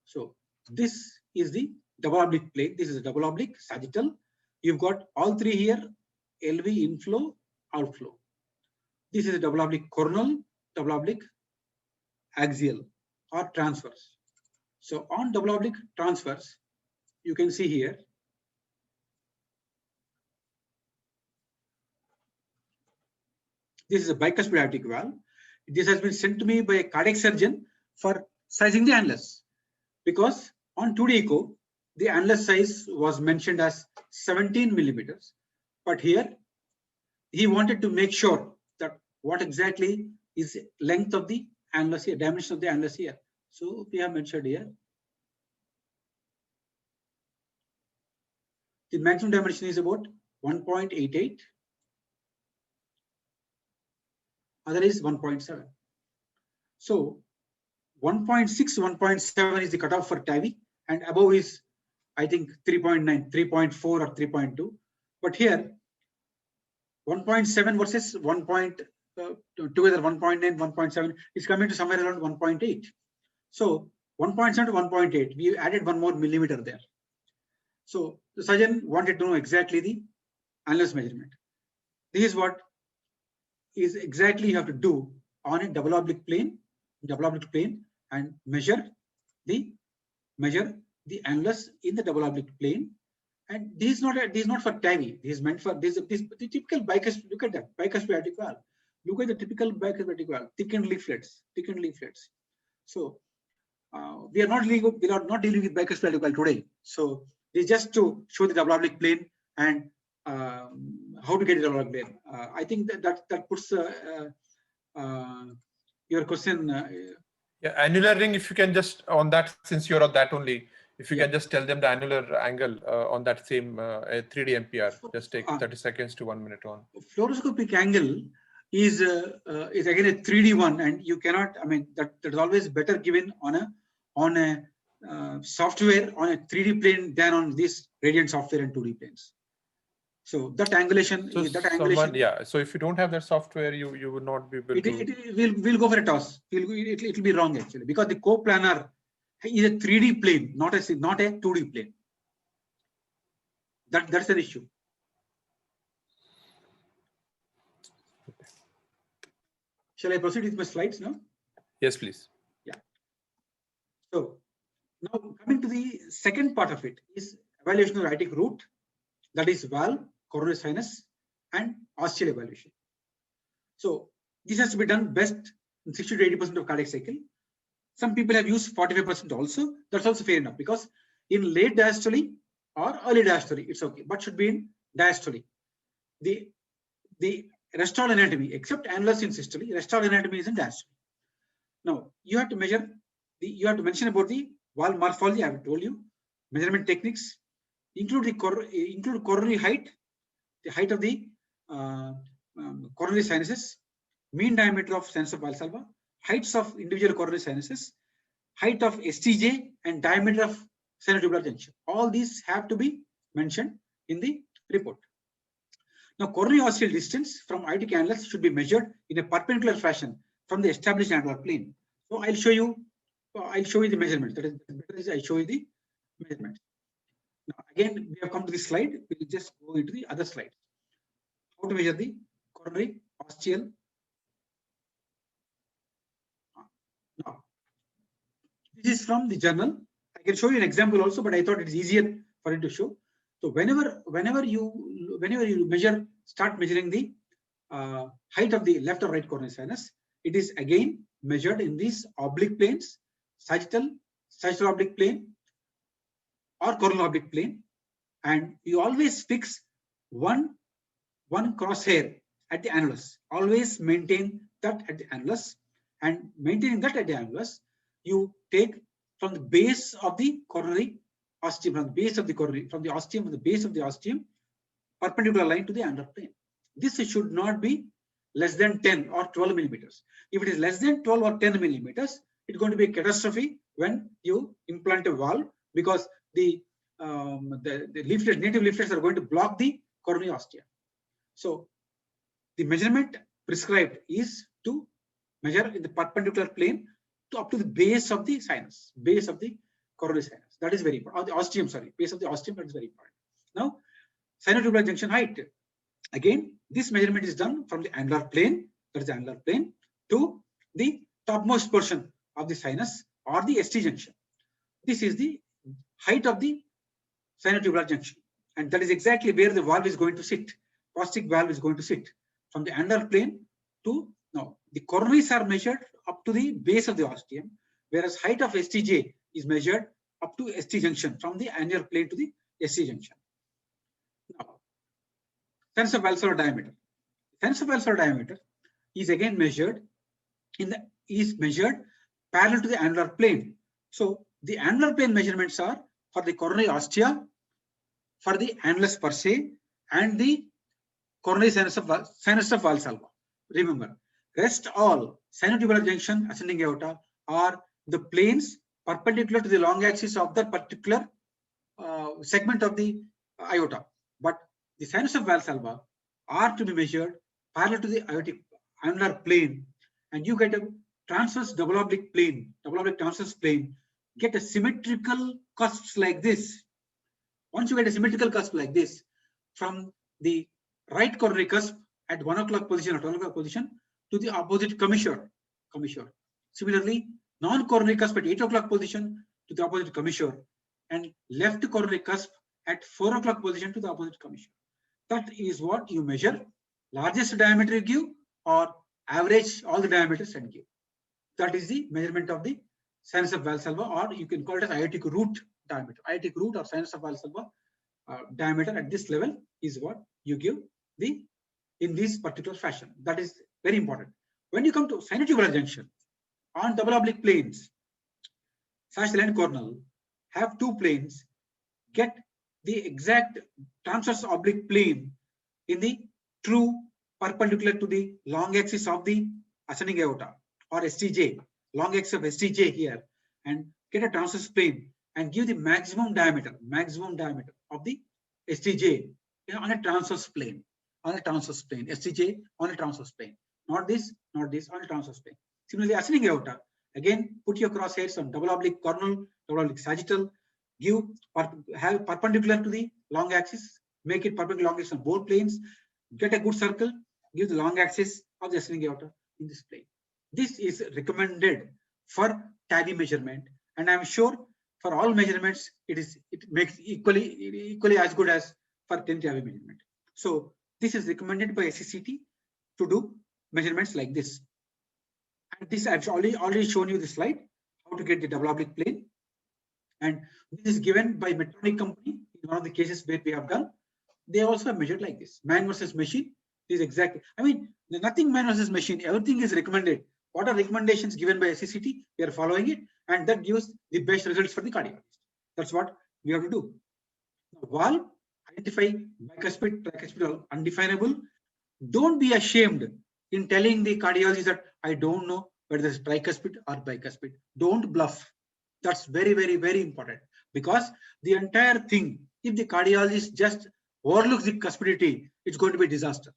So this is the double oblique plane. This is a double oblique sagittal. You've got all 3 here: LV inflow, outflow. This is a double oblique coronal, double oblique axial or transverse. So on double oblique transverse, you can see here this is a bicuspid aortic valve. This has been sent to me by a cardiac surgeon for sizing the annulus, because on 2D echo the annulus size was mentioned as 17 millimeters, but here he wanted to make sure that what exactly is length of the annulus here, dimension of the annulus here. So we have mentioned here the maximum dimension is about 1.88, other is 1.7. So 1.6, 1.7 is the cutoff for TAVI, and above is, I think, 3.9, 3.4 or 3.2. But here 1.7 versus 1. Together 1.9, 1.7 is coming to somewhere around 1.8. So 1.7 to 1.8, we added 1 more millimeter there. So the surgeon wanted to know exactly the annulus measurement. This is what is exactly you have to do on a double oblique plane, and measure the annulus in the double oblique plane. And this is not for TAVI. This is meant for the typical bicuspid. Look at that bicuspid aortic valve. Look at the typical bicuspid aortic valve, thickened leaflets. So we are not dealing with bicuspid aortic valve today. So it's just to show the double oblique plane and how to get a double oblique plane. I think that puts your question. Yeah, annular ring, if you can just on that, since you're on that only, if you can just tell them the annular angle on that same 3D MPR. Just take 30 seconds to 1 minute on. Fluoroscopic angle is again a 3D one, and you cannot. I mean that is always better given on a software on a 3D plane than on this radiant software and 2D planes. So that angulation, yeah. So if you don't have that software, you would not be able to. We'll go for a toss. It'll be wrong actually, because the coplanar is a 3D plane, not a 2D plane. That's an issue. Shall I proceed with my slides now? Yes, please. Yeah. So now coming to the second part of it is evaluation of aortic root, that is valve, coronary sinus, and Austral evaluation. So this has to be done best in 60 to 80% of cardiac cycle. Some people have used 45% also. That's also fair enough, because in late diastole or early diastole, it's okay, but should be in diastole. The rest all anatomy, except annulus in systole, rest all anatomy is in diastole. Now you have to measure you have to mention about the valve morphology. I have told you. Measurement techniques include coronary height, the height of the coronary sinuses, mean diameter of sinus of Valsalva, heights of individual coronary sinuses, height of STJ, and diameter of cyanotubular junction. All these have to be mentioned in the report. Now, coronary ostial distance from aortic annulus should be measured in a perpendicular fashion from the established angular plane. So I'll show you the measurements. That is, I show you the measurements. Now, again, we have come to this slide. We will just go into the other slide. How to measure the coronary ostial. Now, this is from the journal. I can show you an example also, but I thought it is easier for it to show. So whenever you start measuring the height of the left or right coronary sinus, it is again measured in these oblique planes, sagittal oblique plane, or coronal oblique plane, and you always fix one crosshair at the annulus. Always maintain that at the annulus, and maintaining that at the annulus, you take from the base of the coronary ostium, from the base of the coronary, from the ostium, from the base of the ostium, perpendicular line to the annular plane. This should not be less than 10 or 12 millimeters. If it is less than 12 or 10 millimeters, it's going to be a catastrophe when you implant a valve, because the native leaflets are going to block the coronary ostia. So the measurement prescribed is to measure in the perpendicular plane to up to the base of the sinus, base of the coronary sinus. That is very important. Or the ostium, sorry, base of the ostium, that is very important. Now, cyanotubular junction height. Again, this measurement is done from the annular plane, that is the annular plane, to the topmost portion of the sinus or the ST junction. This is the height of the cyanotubular junction, and that is exactly where the valve is going to sit. Prosthetic valve is going to sit from the annular plane to now. The coronaries are measured up to the base of the ostium, whereas height of STJ is measured up to ST junction, from the annular plane to the ST junction. Now, sinus of Valsalva diameter. Sinus of Valsalva diameter is again measured parallel to the annular plane. So the annular plane measurements are for the coronary ostia, for the annulus per se, and the coronary sinus of Valsalva. Remember, rest all cyanotubular junction, ascending aorta, are the planes perpendicular to the long axis of that particular segment of the aorta. But the sinus of Valsalva are to be measured parallel to the aortic annular plane, and you get a transverse double oblique plane, double oblique transverse plane, get a symmetrical cusps like this. Once you get a symmetrical cusp like this, from the right coronary cusp at 1 o'clock position or 12 o'clock position to the opposite commissure. Similarly, non-coronary cusp at 8 o'clock position to the opposite commissure, and left coronary cusp at 4 o'clock position to the opposite commissure. That is what you measure. Largest diameter you give, or average all the diameters and give. That is the measurement of the sinus of Valsalva, or you can call it as aortic root diameter. Aortic root or sinus of Valsalva diameter at this level is what you give in this particular fashion. That is very important. When you come to cyanotubular junction, on double oblique planes, sagittal and coronal have two planes, get the exact transverse oblique plane in the true perpendicular to the long axis of the ascending aorta, or STJ, long axis of STJ here, and get a transverse plane and give the maximum diameter of the STJ on a transverse plane, STJ on a transverse plane, not this, on a transverse plane. Similarly, ascending aorta, again, put your crosshairs on double oblique coronal, double oblique sagittal, have perpendicular to the long axis, make it perpendicular long axis on both planes, get a good circle, give the long axis of the ascending aorta in this plane. This is recommended for TAVI measurement, and I'm sure for all measurements it makes equally as good as for 10 TAVI measurement. So this is recommended by SCCT to do measurements like this. And this I've already shown you the slide how to get the double oblique plane, and this is given by Medtronic company in one of the cases where we have done. They also have measured like this. Man versus machine is exactly. I mean, nothing man versus machine. Everything is recommended. What are recommendations given by SCCT? We are following it, and that gives the best results for the cardiologist. That's what we have to do. Valve, identify bicuspid, tricuspid, or undefinable. Don't be ashamed in telling the cardiologist that I don't know whether it's tricuspid or bicuspid. Don't bluff. That's very, very, very important, because the entire thing, if the cardiologist just overlooks the cuspidity, it's going to be a disaster.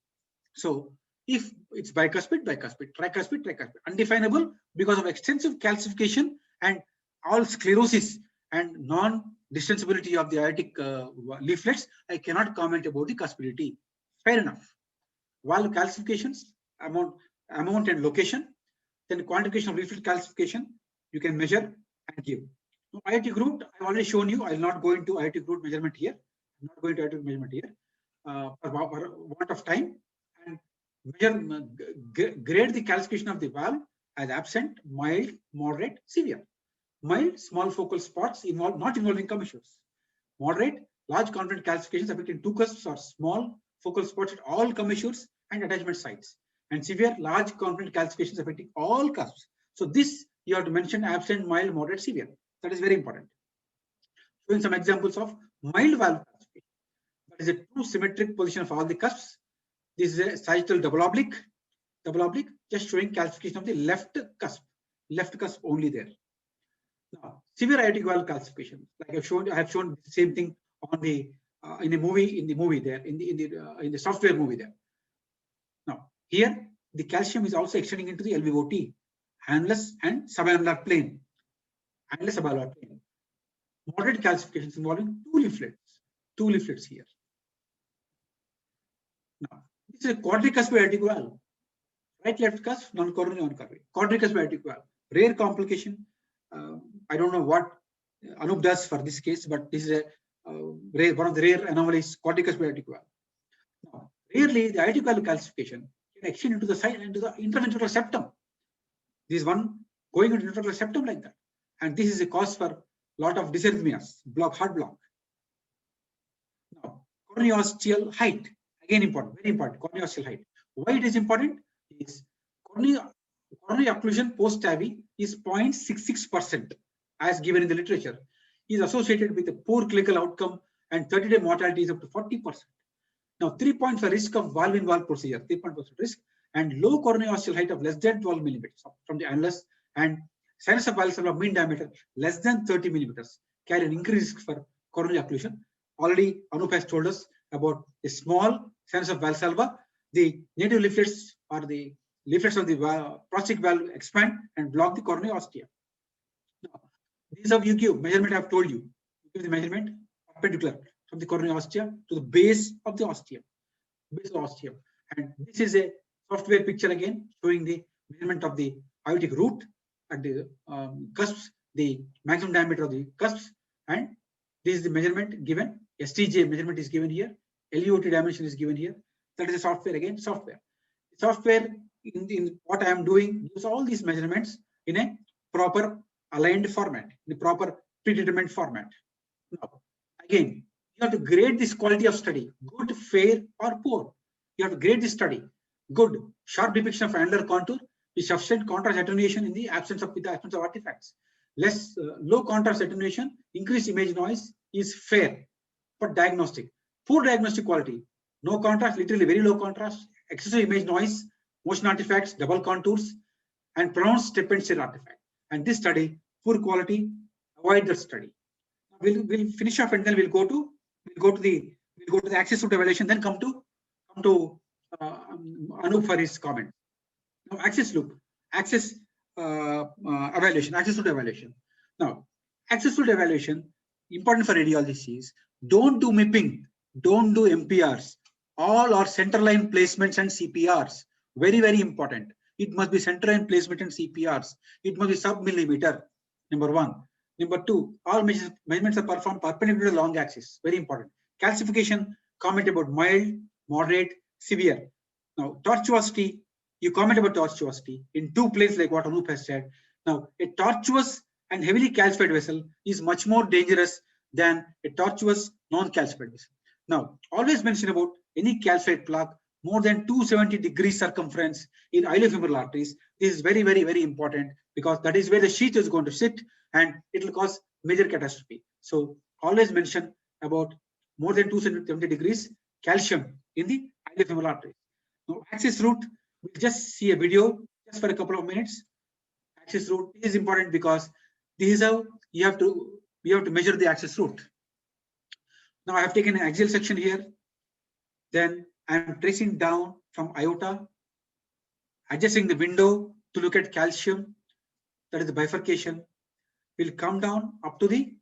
So if it's bicuspid, bicuspid, tricuspid, tricuspid, undefinable because of extensive calcification and all sclerosis and non-distensibility of the aortic leaflets, I cannot comment about the cuspidity. Fair enough. Valve calcifications, amount and location, then quantification of leaflet calcification, you can measure and give. Now, aortic root, I've already shown you. I will not go into aortic root measurement here. I'm not going to aortic measurement here for want of time. And measure, grade the calcification of the valve as absent, mild, moderate, severe. Mild, small focal spots not involving commissures. Moderate, large confident calcifications affecting two cusps or small focal spots at all commissures and attachment sites. And severe, large confident calcifications affecting all cusps. So this you have to mention absent, mild, moderate, severe. That is very important. Showing some examples of mild valve calcification. That is a true symmetric position of all the cusps. This is a sagittal double oblique, just showing calcification of the left cusp only there. Now, severe aortic valve calcification, like I have shown the same thing on the in the software movie there. Now, here the calcium is also extending into the LVOT, annulus and subannular plane. Annulus subannular plane. Moderate calcifications involving two leaflets here. Now, this is a quadricuspid aortic valve. Right, left cusp, non-coronary, non-coronary. Quadricuspid aortic valve. Rare complication. I don't know what Anup does for this case, but this is one of the rare anomalies, quadricuspid aortic valve. Now, rarely the aortic valve calcification can extend into the interventricular septum. This one going into interventricular septum like that, and this is a cause for a lot of dysarrhythmias, heart block. Now, coronary ostial height, again important, very important. Coronary ostial height. Why it is important is coronary occlusion post TAVI is 0.66%, as given in the literature, is associated with a poor clinical outcome, and 30-day mortality is up to 40%. Now, 3 points for risk of valve-in-valve procedure, 3% risk, and low coronary ostial height of less than 12 millimeters from the annulus, and sinus of valsalva mean diameter less than 30 millimeters carry an increased risk for coronary occlusion. Already, Anup has told us about a small sinus of valsalva. The native leaflets or the leaflets of the prosthetic valve expand and block the coronary ostia. Now, these of UQ measurement I have told you. You give the measurement perpendicular from the coronary ostia to the base of the ostium. And this is a software picture again showing the measurement of the aortic root at the cusps, the maximum diameter of the cusps, and this is the measurement given. STJ measurement is given here. LUOT dimension is given here. That is a software again. Software in what I am doing gives all these measurements in a proper aligned format, in the proper predetermined format. Now, again, you have to grade this quality of study, good, fair, or poor. You have to grade this study. Good, sharp depiction of annular contour with sufficient contrast attenuation in the absence of artifacts. Less low contrast attenuation, increased image noise is fair, but diagnostic. Poor diagnostic quality, no contrast, literally very low contrast, excessive image noise, motion artifacts, double contours, and pronounced step and stare artifact. And this study, poor quality, avoid the study. We'll finish off and then we'll go to the access route evaluation, then come to Anup for his comment. Now, access route evaluation. Now, access route evaluation, important for radiologists is don't do MIPing, don't do MPRs. All are centerline placements and CPRs. Very, very important. It must be centerline placement and CPRs. It must be sub-millimeter, number one. Number two, all measurements are performed perpendicular to the long axis. Very important. Calcification, comment about mild, moderate, severe. Now, tortuosity, you comment about tortuosity in two planes like what Anup has said. Now, a tortuous and heavily calcified vessel is much more dangerous than a tortuous non-calcified vessel. Now, always mention about any calcified plaque more than 270 degrees circumference in iliofemoral arteries. This is very, very, very important because that is where the sheath is going to sit and it will cause major catastrophe. So always mention about more than 270 degrees calcium in the femoral artery. Now, axis root, we'll just see a video just for a couple of minutes. Axis root is important because this is how you have to measure the axis root. Now I have taken an axial section here. Then I am tracing down from aorta, adjusting the window to look at calcium. That is the bifurcation. Will come down up to the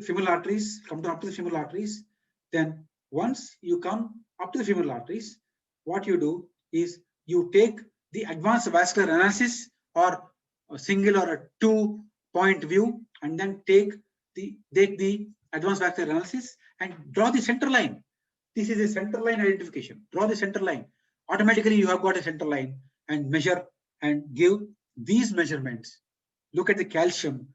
femoral arteries. Come down up to the femoral arteries. Then once you come up to the femoral arteries, what you do is you take the advanced vascular analysis or a single or a 2-point view, and then take the advanced vascular analysis and draw the center line. This is a center line identification. Draw the center line. Automatically you have got a center line and measure and give these measurements. Look at the calcium.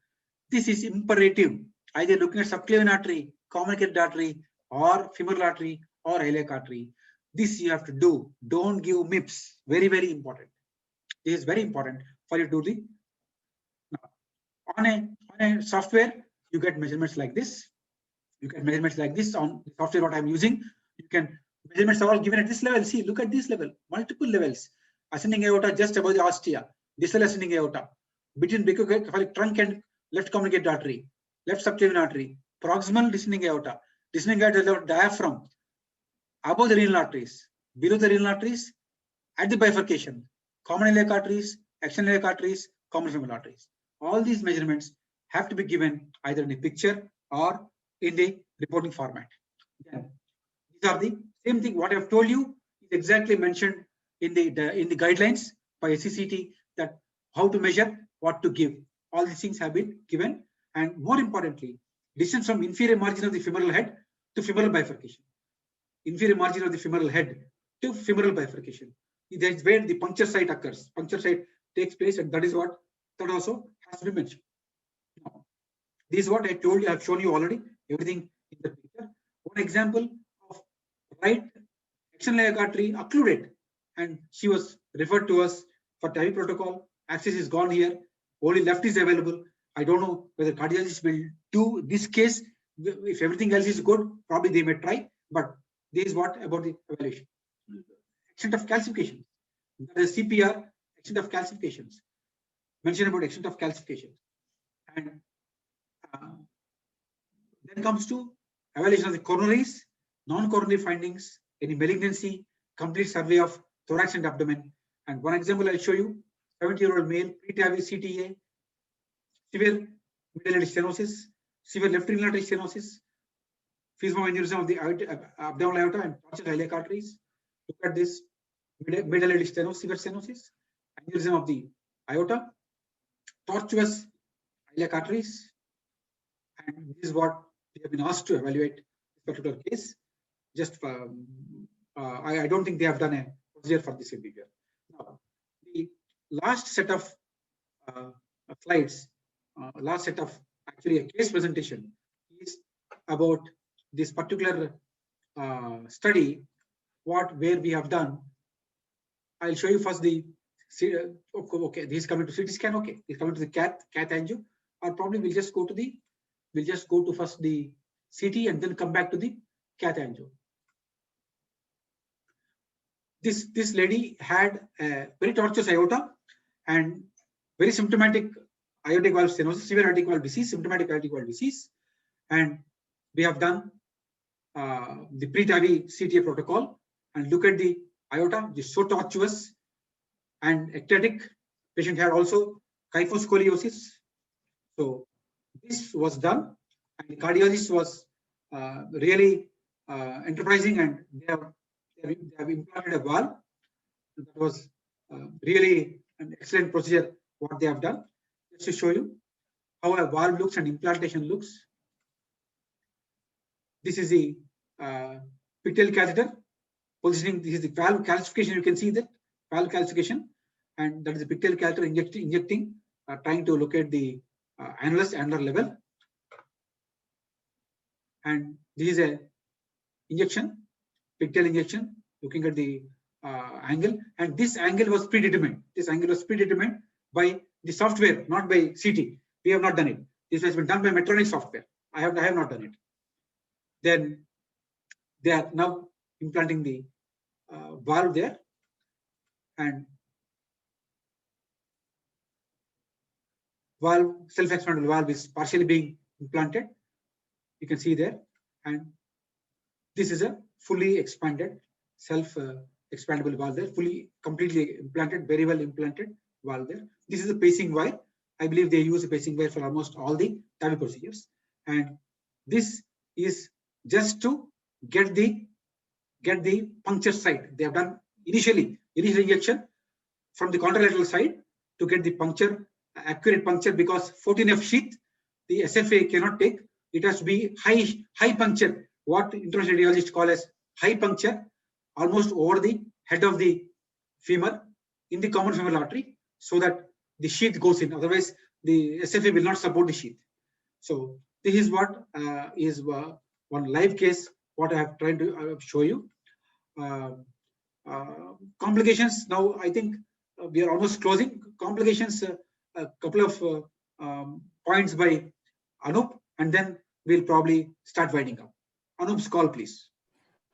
This is imperative. Either looking at subclavian artery, communicated artery, or femoral artery, or iliac artery. This you have to do. Don't give MIPS. Very, very important. This is very important for you to do the. Now, on a software, you get measurements like this. You get measurements like this on the software what I'm using. You can measurements are all given at this level. See, look at this level, multiple levels. Ascending aorta just above the ostia, distal ascending aorta, between brachiocephalic trunk and left communicated artery, left subclavian artery, proximal descending aorta, diaphragm, above the renal arteries, below the renal arteries, at the bifurcation, common iliac arteries, external iliac arteries, common femoral arteries. All these measurements have to be given either in a picture or in the reporting format. Then, these are the same thing. What I have told you is exactly mentioned in the guidelines by SCCT, that how to measure, what to give. All these things have been given, and more importantly, distance from inferior margin of the femoral head to femoral bifurcation. Inferior margin of the femoral head to femoral bifurcation. That is where the puncture site occurs. Puncture site takes place, and that is what that also has to be mentioned. Now, this is what I told you. I have shown you already everything in the picture. One example of right external iliac artery occluded, and she was referred to us for TAVI protocol. Axis is gone here. Only left is available. I don't know whether cardiologists will do this case. If everything else is good, probably they may try. But this is what about the evaluation. Extent of calcification. That is CPR, extent of calcifications. Mention about extent of calcification. And then comes to evaluation of the coronaries, non-coronary findings, any malignancy, complete survey of thorax and abdomen. And one example I'll show you: 70-year-old male, pre-TAVI CTA, severe middle stenosis, severe left renal artery stenosis, femoral aneurysm of the abdominal aorta and tortuous iliac arteries. Look at this: middle stenosis, severe stenosis, aneurysm of the aorta, tortuous iliac arteries, and this is what we have been asked to evaluate this particular case. Just I don't think they have done a procedure for this behavior. Now, the last set of slides, last set of actually a case presentation is about this particular study, where we have done. I'll show you first the, okay, this is coming to CT scan, okay, this is coming to the cath angio, or probably we'll just go to first the CT and then come back to the cath angio. This lady had a very tortuous aorta and very symptomatic aortic valve stenosis, severe aortic valve disease, symptomatic aortic valve disease, and we have done the pre-TAVI CTA protocol, and look at the aorta, which is so tortuous and ectatic. Patient had also kyphoscoliosis. So this was done, and the cardiologist was really enterprising, and they have implanted a valve. That was really an excellent procedure what they have done. Just to show you how a valve looks and implantation looks. This is the pigtail catheter positioning. This is the valve calcification. You can see that valve calcification, and that is the pigtail catheter injecting, trying to locate the annulus angular level. And this is a injection, pigtail injection, looking at the angle, and this angle was predetermined. This angle was predetermined by the software, not by CT. We have not done it. This has been done by Medtronic software. I have not done it. Then they are now implanting the valve there, and valve, self-expandable valve is partially being implanted. You can see there, and this is a fully expanded self-expandable valve there, completely implanted, very well implanted valve there. This is a pacing wire. I believe they use a pacing wire for almost all the TAVI procedures, and this is just to get the puncture site. They have done initial injection from the contralateral side to get the puncture, accurate puncture, because 14F sheath the SFA cannot take. It has to be high puncture, what interventional radiologists call as high puncture, almost over the head of the femur in the common femoral artery, so that the sheath goes in. Otherwise, the SFA will not support the sheath. So this is what is one live case what I have tried to show you. Complications. Now I think we are almost closing. Complications. A couple of points by Anup, and then we'll probably start winding up. Anup's call, please.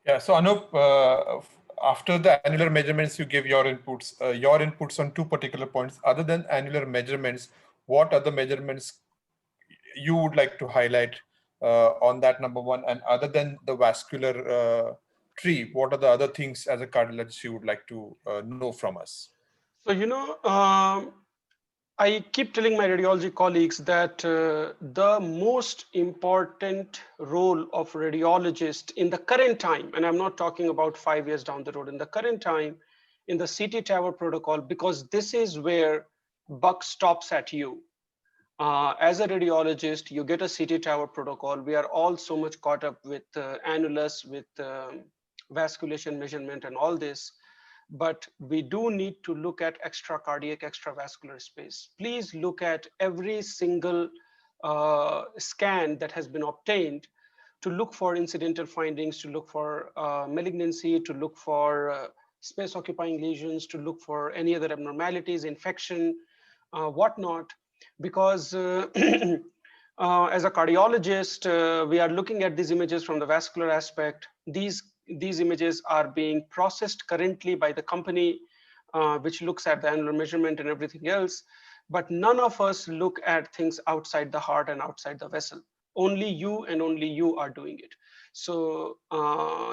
Yeah. So Anup, after the annular measurements, you give your inputs on two particular points. Other than annular measurements, what other measurements you would like to highlight on that, number one? And other than the vascular tree, what are the other things as a cardiologist you would like to know from us? So, you know, I keep telling my radiology colleagues that the most important role of radiologist in the current time, and I'm not talking about 5 years down the road, in the current time, in the CT TAVR protocol, because this is where buck stops at you. As a radiologist, you get a CT TAVR protocol. We are all so much caught up with annulus, with vasculation measurement and all this. But we do need to look at extracardiac, extravascular space. Please look at every single scan that has been obtained to look for incidental findings, to look for malignancy, to look for space occupying lesions, to look for any other abnormalities, infection, whatnot. Because as a cardiologist, we are looking at these images from the vascular aspect. These images are being processed currently by the company which looks at the annular measurement and everything else, but none of us look at things outside the heart and outside the vessel. Only you and only you are doing it. So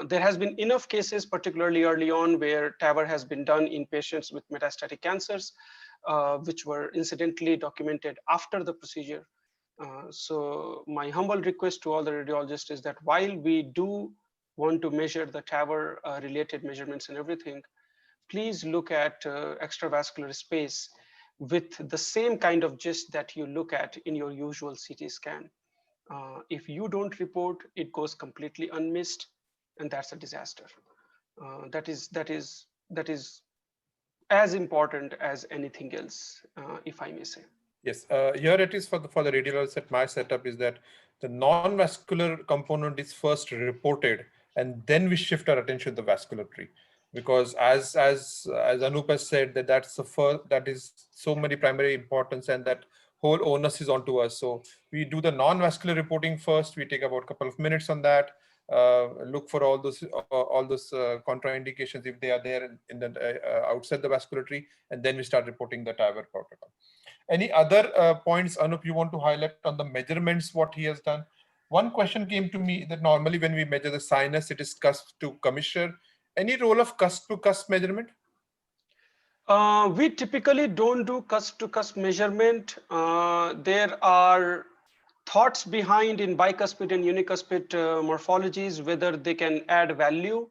there has been enough cases, particularly early on, where TAVR has been done in patients with metastatic cancers, which were incidentally documented after the procedure. So my humble request to all the radiologists is that while we do want to measure the TAVR related measurements and everything, please look at extravascular space with the same kind of gist that you look at in your usual CT scan. If you don't report, it goes completely unmissed, and that's a disaster. That is as important as anything else, if I may say. Yes, here it is for the radiologist at my setup is that the non-vascular component is first reported, and then we shift our attention to the vascular tree, because as Anup has said, that is so many primary importance, and that whole onus is onto us. So we do the non-vascular reporting first. We take about a couple of minutes on that. Look for all those contraindications if they are there in the outside the vascular tree, and then we start reporting the TAVR protocol. Any other points, Anup, you want to highlight on the measurements, what he has done? One question came to me that normally when we measure the sinus, it is cusp to commissure. Any role of cusp to cusp measurement? We typically don't do cusp to cusp measurement. There are thoughts behind in bicuspid and unicuspid morphologies, whether they can add value,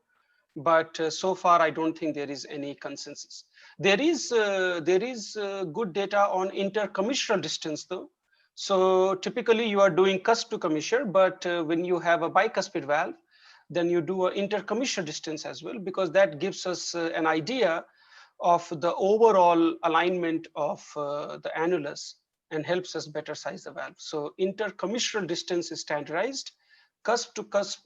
but so far I don't think there is any consensus. There is good data on intercommissural distance though. So typically you are doing cusp to commissure, but when you have a bicuspid valve, then you do an intercommissural distance as well, because that gives us an idea of the overall alignment of the annulus and helps us better size the valve. So intercommissural distance is standardized. Cusp to cusp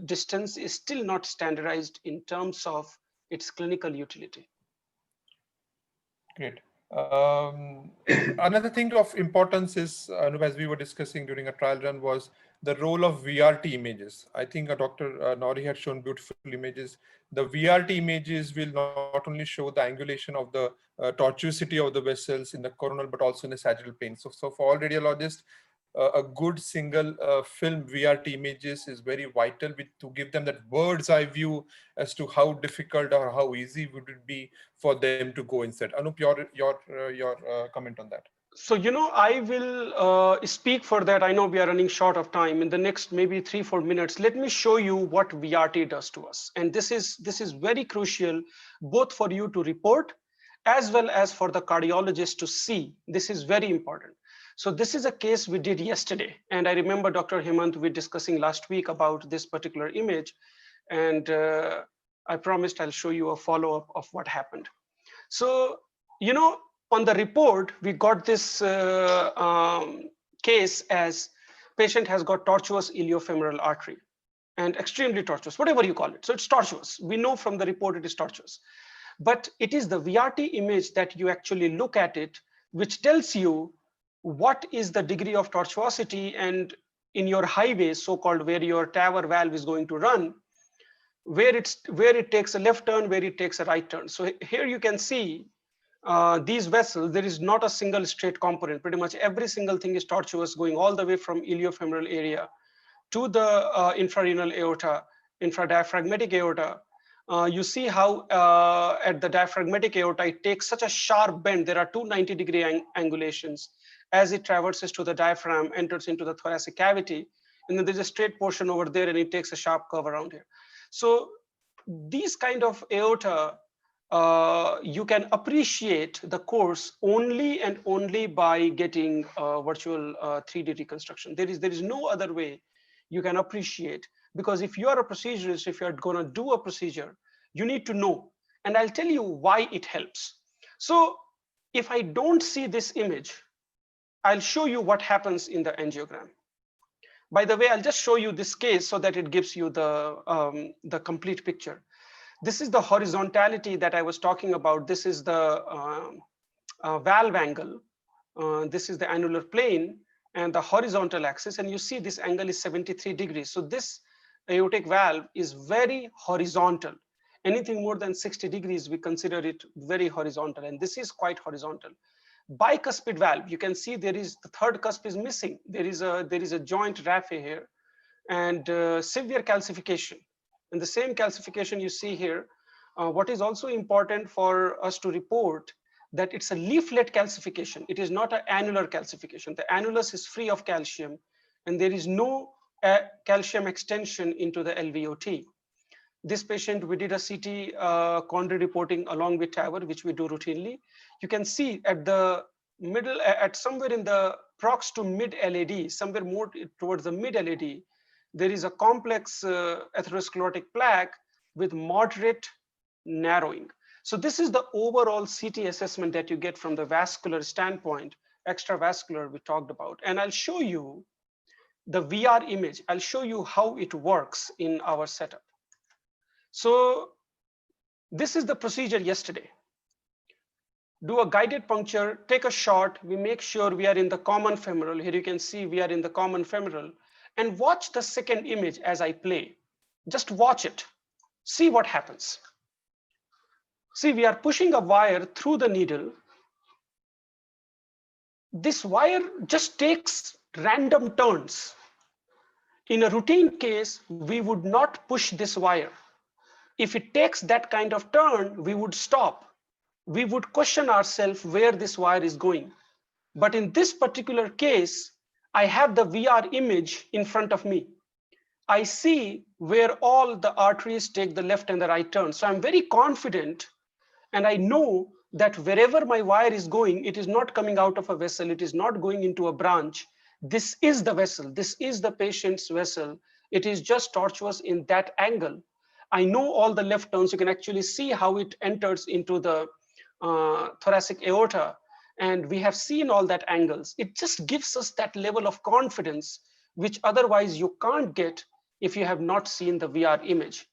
distance is still not standardized in terms of its clinical utility. Great. Another thing of importance is, as we were discussing during a trial run, was the role of VRT images. I think Dr. Nori had shown beautiful images. The VRT images will not only show the angulation of the tortuosity of the vessels in the coronal, but also in the sagittal plane. So for all radiologists, a good single film VRT images is very vital to give them that bird's eye view as to how difficult or how easy would it be for them to go inside. Anup, your comment on that. So, I will speak for that. I know we are running short of time. In the next maybe 3-4 minutes, let me show you what VRT does to us. And this is very crucial, both for you to report as well as for the cardiologist to see. This is very important. So this is a case we did yesterday. And I remember Dr. Hemant, we were discussing last week about this particular image. And I promised I'll show you a follow-up of what happened. So, on the report, we got this case as patient has got tortuous iliofemoral artery and extremely tortuous, whatever you call it. So it's tortuous. We know from the report it is tortuous. But it is the VRT image that you actually look at it, which tells you what is the degree of tortuosity, and in your highway, so-called, where your TAVR valve is going to run, where it takes a left turn, where it takes a right turn. So here you can see these vessels, there is not a single straight component. Pretty much every single thing is tortuous, going all the way from iliofemoral area to the infrarenal aorta, infradiaphragmatic aorta. You see how at the diaphragmatic aorta, it takes such a sharp bend. There are two 90-degree angulations as it traverses to the diaphragm, enters into the thoracic cavity. And then there's a straight portion over there, and it takes a sharp curve around here. So these kind of aorta, you can appreciate the course only and only by getting virtual 3D reconstruction. There is no other way you can appreciate, because if you are a proceduralist, if you're going to do a procedure, you need to know. And I'll tell you why it helps. So if I don't see this image, I'll show you what happens in the angiogram. By the way, I'll just show you this case so that it gives you the complete picture. This is the horizontality that I was talking about. This is the valve angle. This is the annular plane and the horizontal axis. And you see this angle is 73 degrees. So this aortic valve is very horizontal. Anything more than 60 degrees, we consider it very horizontal. And this is quite horizontal. Bicuspid valve, you can see there is the third cusp is missing. There is a joint raphe here, and severe calcification. And the same calcification you see here. What is also important for us to report, that it's a leaflet calcification. It is not an annular calcification. The annulus is free of calcium, and there is no calcium extension into the LVOT. This patient, we did a CT Quandary reporting along with TAVR, which we do routinely. You can see at the middle, at somewhere in the prox to mid LAD, somewhere more towards the mid LAD, there is a complex atherosclerotic plaque with moderate narrowing. So this is the overall CT assessment that you get from the vascular standpoint, extravascular we talked about. And I'll show you the VR image. I'll show you how it works in our setup. So this is the procedure yesterday. Do a guided puncture, take a shot. We make sure we are in the common femoral. Here you can see we are in the common femoral. And watch the second image as I play. Just watch it. See what happens. See, we are pushing a wire through the needle. This wire just takes random turns. In a routine case, we would not push this wire. If it takes that kind of turn, we would stop. We would question ourselves where this wire is going. But in this particular case, I have the VR image in front of me. I see where all the arteries take the left and the right turn. So I'm very confident, and I know that wherever my wire is going, it is not coming out of a vessel. It is not going into a branch. This is the vessel. This is the patient's vessel. It is just tortuous in that angle. I know all the left turns. You can actually see how it enters into the thoracic aorta. And we have seen all that angles. It just gives us that level of confidence, which otherwise you can't get if you have not seen the VR image.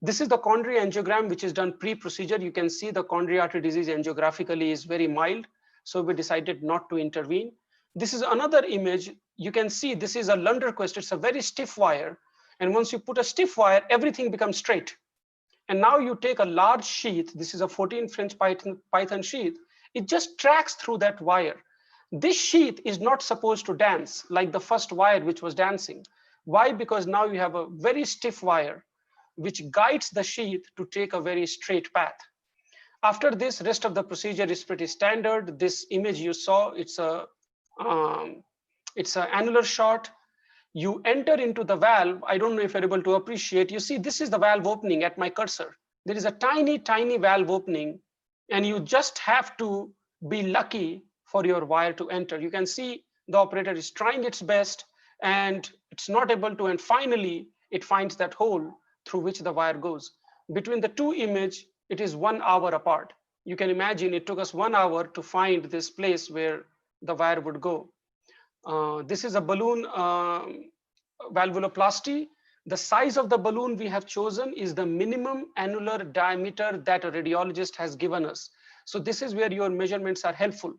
This is the Quandary angiogram, which is done pre-procedure. You can see the coronary artery disease angiographically is very mild. So we decided not to intervene. This is another image. You can see this is a Lunderquist. It's a very stiff wire. And once you put a stiff wire, everything becomes straight. And now you take a large sheath. This is a 14 French Python sheath. It just tracks through that wire. This sheath is not supposed to dance like the first wire, which was dancing. Why? Because now you have a very stiff wire, which guides the sheath to take a very straight path. After this, rest of the procedure is pretty standard. This image you saw, it's an annular shot. You enter into the valve. I don't know if you're able to appreciate. You see, this is the valve opening at my cursor. There is a tiny, tiny valve opening, and you just have to be lucky for your wire to enter. You can see the operator is trying its best, and it's not able to, and finally, it finds that hole through which the wire goes. Between the two images, it is 1 hour apart. You can imagine it took us 1 hour to find this place where the wire would go. This is a balloon valvuloplasty. The size of the balloon we have chosen is the minimum annular diameter that a radiologist has given us. So this is where your measurements are helpful.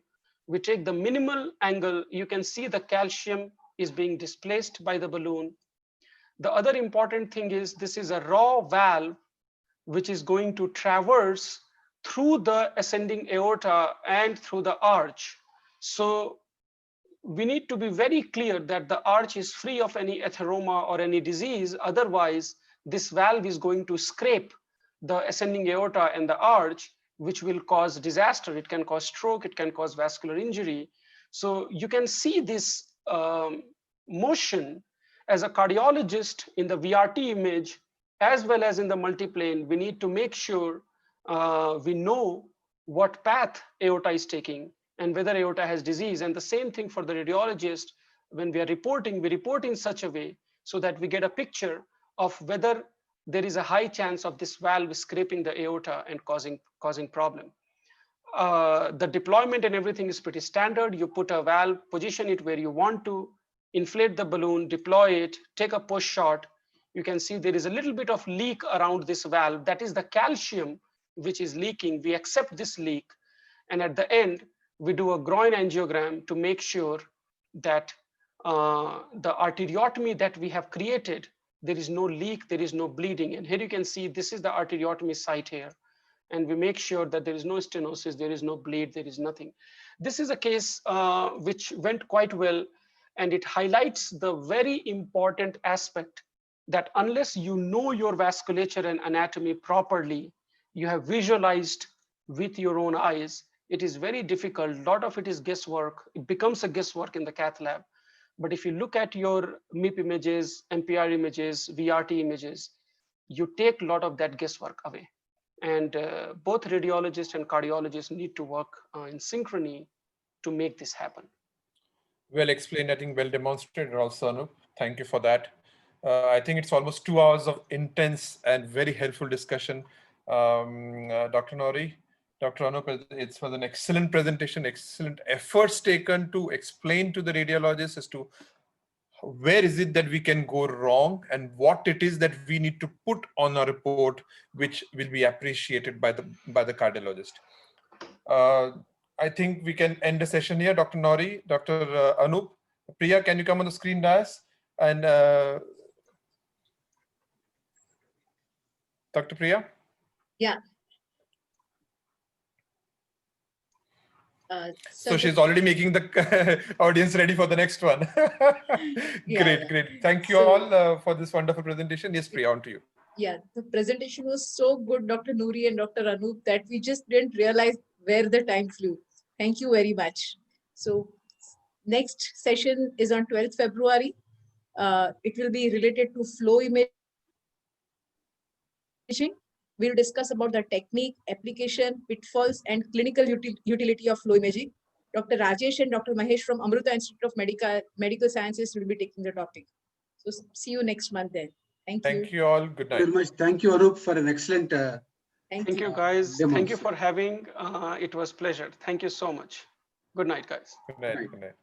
We take the minimal angle. You can see the calcium is being displaced by the balloon. The other important thing is this is a raw valve which is going to traverse through the ascending aorta and through the arch. So we need to be very clear that the arch is free of any atheroma or any disease. Otherwise, this valve is going to scrape the ascending aorta and the arch, which will cause disaster. It can cause stroke, it can cause vascular injury. So you can see this motion. As a cardiologist in the VRT image, as well as in the multiplane, we need to make sure we know what path aorta is taking and whether aorta has disease. And the same thing for the radiologist. When we are reporting, we report in such a way so that we get a picture of whether there is a high chance of this valve scraping the aorta and causing problem. The deployment and everything is pretty standard. You put a valve, position it where you want to, inflate the balloon, deploy it, take a push shot. You can see there is a little bit of leak around this valve. That is the calcium which is leaking. We accept this leak. And at the end, we do a groin angiogram to make sure that the arteriotomy that we have created, there is no leak, there is no bleeding. And here you can see this is the arteriotomy site here. And we make sure that there is no stenosis, there is no bleed, there is nothing. This is a case which went quite well. And it highlights the very important aspect that unless you know your vasculature and anatomy properly, you have visualized with your own eyes, it is very difficult. A lot of it is guesswork. It becomes a guesswork in the cath lab. But if you look at your MIP images, MPR images, VRT images, you take a lot of that guesswork away. And both radiologists and cardiologists need to work in synchrony to make this happen. Well explained, I think well demonstrated also, Anup. Thank you for that. I think it's almost 2 hours of intense and very helpful discussion. Dr. Nori, Dr. Anup, it was an excellent presentation, excellent efforts taken to explain to the radiologist as to where is it that we can go wrong and what it is that we need to put on a report, which will be appreciated by the cardiologist. I think we can end the session here. Dr. Nori, Dr. Anup, Priya, can you come on the screen, dais? And Dr. Priya? Yeah. So she's already making the audience ready for the next one. Great. Thank you all for this wonderful presentation. Yes, Priya, on to you. Yeah, the presentation was so good, Dr. Nuri and Dr. Anup, that we just didn't realize where the time flew. Thank you very much. So next session is on 12th February. It will be related to flow imaging. We'll discuss about the technique, application, pitfalls, and clinical utility of flow imaging. Dr. Rajesh and Dr. Mahesh from Amruta Institute of Medical Sciences will be taking the topic. So see you next month then. Thank you. Thank you all. Good night. Very much. Thank you, Anup, for an excellent. Thank you, guys. Demos. Thank you for having. It was a pleasure. Thank you so much. Good night, guys. Good night. Good night.